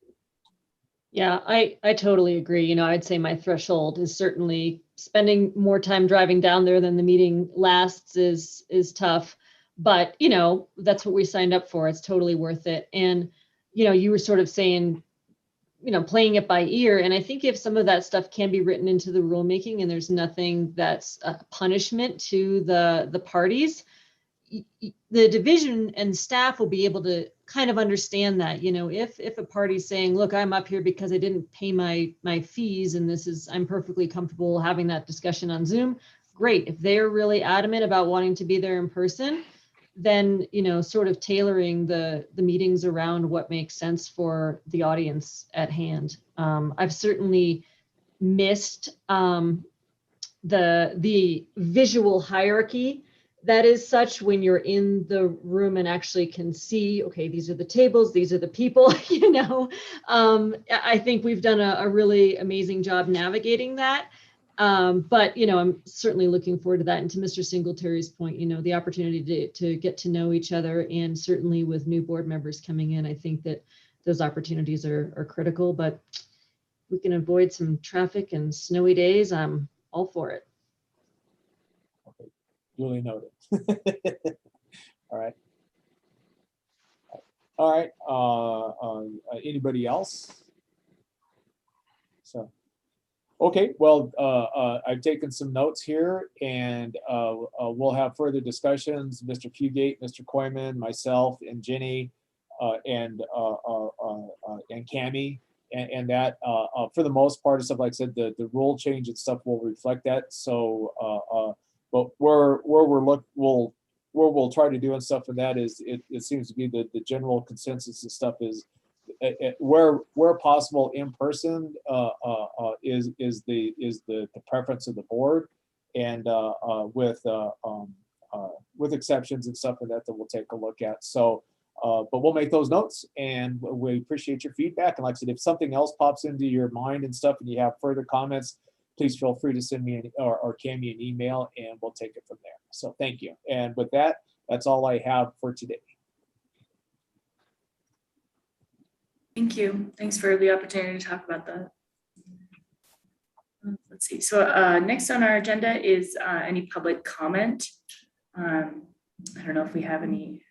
Yeah, I totally agree. You know, I'd say my threshold is certainly spending more time driving down there than the meeting lasts is tough. But, you know, that's what we signed up for. It's totally worth it. And, you know, you were sort of saying, you know, playing it by ear. And I think if some of that stuff can be written into the rulemaking and there's nothing that's a punishment to the parties, the division and staff will be able to kind of understand that, you know, if a party's saying, look, I'm up here because I didn't pay my fees and I'm perfectly comfortable having that discussion on Zoom, great. If they're really adamant about wanting to be there in person, then, you know, sort of tailoring the meetings around what makes sense for the audience at hand. I've certainly missed the visual hierarchy that is such when you're in the room and actually can see, okay, these are the tables, these are the people, you know. I think we've done a really amazing job navigating that. But, you know, I'm certainly looking forward to that. And to Mr. Singletary's point, you know, the opportunity to get to know each other, and certainly with new board members coming in, I think that those opportunities are critical, but we can avoid some traffic and snowy days. I'm all for it. Okay, duly noted. All right. All right. Anybody else? So. Okay, well, I've taken some notes here, and we'll have further discussions. Mr. Fugate, Mr. Koyman, myself, and Jenny, and Cammie, and that for the most part, and stuff like I said, the rule change and stuff will reflect that. So, but where we'll try to do and stuff, and that is, it seems to be the general consensus and stuff is, where possible in person is the preference of the board, and with exceptions and stuff like that we'll take a look at. So, but we'll make those notes, and we appreciate your feedback. And like I said, if something else pops into your mind and stuff, and you have further comments, please feel free to send me or Cammie an email, and we'll take it from there. So thank you. And with that, that's all I have for today. Thank you. Thanks for the opportunity to talk about that. Let's see. So next on our agenda is any public comment. I don't know if we have any.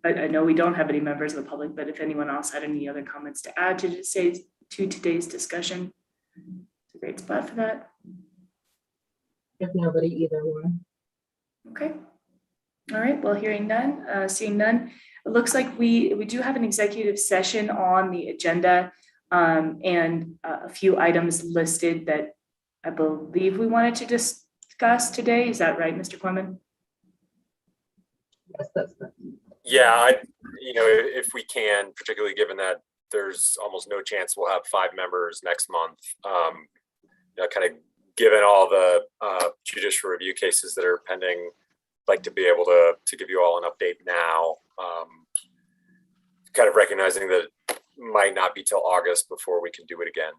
I know we don't have any members of the public, but if anyone else had any other comments to add to today's discussion, it's a great spot for that. If nobody, either one. Okay. All right. Well, hearing none, seeing none. It looks like we do have an executive session on the agenda, and a few items listed that I believe we wanted to discuss today. Is that right, Mr. Koyman? Yes, that's right. Yeah, you know, if we can, particularly given that there's almost no chance we'll have 5 members next month, you know, kind of given all the judicial review cases that are pending, like to be able to give you all an update now, kind of recognizing that it might not be till August before we can do it again.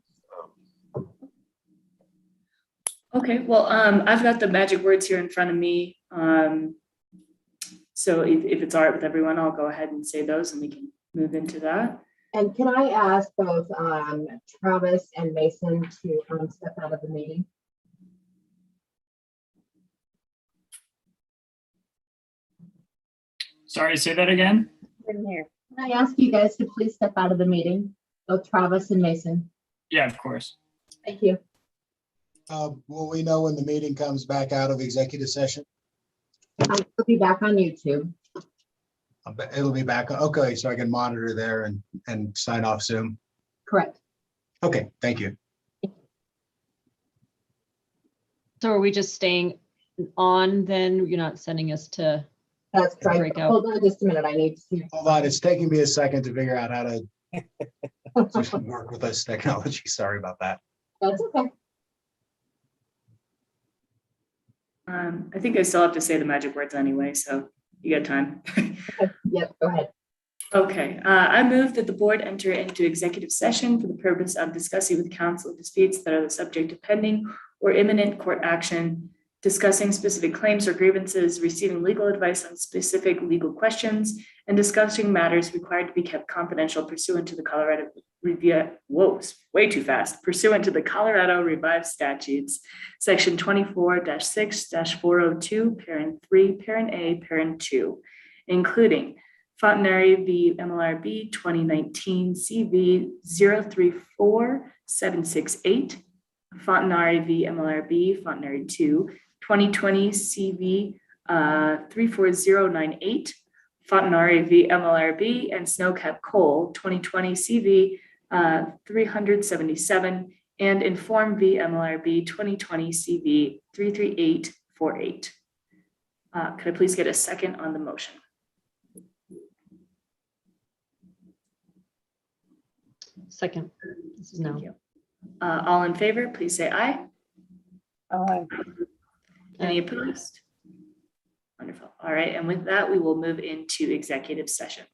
Okay, well, I've got the magic words here in front of me. So if it's all right with everyone, I'll go ahead and say those and we can move into that. And can I ask both Travis and Mason to step out of the meeting? Sorry, say that again. In here. Can I ask you guys to please step out of the meeting, both Travis and Mason? Yeah, of course. Thank you. Will we know when the meeting comes back out of executive session? It'll be back on YouTube. It'll be back. Okay, so I can monitor there and sign off Zoom. Correct. Okay, thank you. So are we just staying on, then you're not sending us to That's right. break out. Hold on just a minute. I need to. Hold on, it's taking me a second to figure out how to work with this technology. Sorry about that. That's okay. I think I still have to say the magic words anyway, so you got time. Yep, go ahead. Okay, I move that the board enter into executive session for the purpose of discussing with counsel disputes that are the subject of pending or imminent court action, discussing specific claims or grievances, receiving legal advice on specific legal questions, and discussing matters required to be kept confidential pursuant to the Colorado way too fast, pursuant to the Colorado Revised Statutes, section 24-6-402, parent 3, parent A, parent 2, including Fontenary v. MLRB 2019 CV 034768, Fontenary v. MLRB, Fontenary 2, 2020 CV 34098, Fontenary v. MLRB, and Snowcap Coal 2020 CV 377, and Inform v. MLRB 2020 CV 33848. Could I please get a second on the motion? Second. This is now. Thank you. All in favor, please say aye. Aye. Any opposed? Wonderful. All right, and with that, we will move into executive session.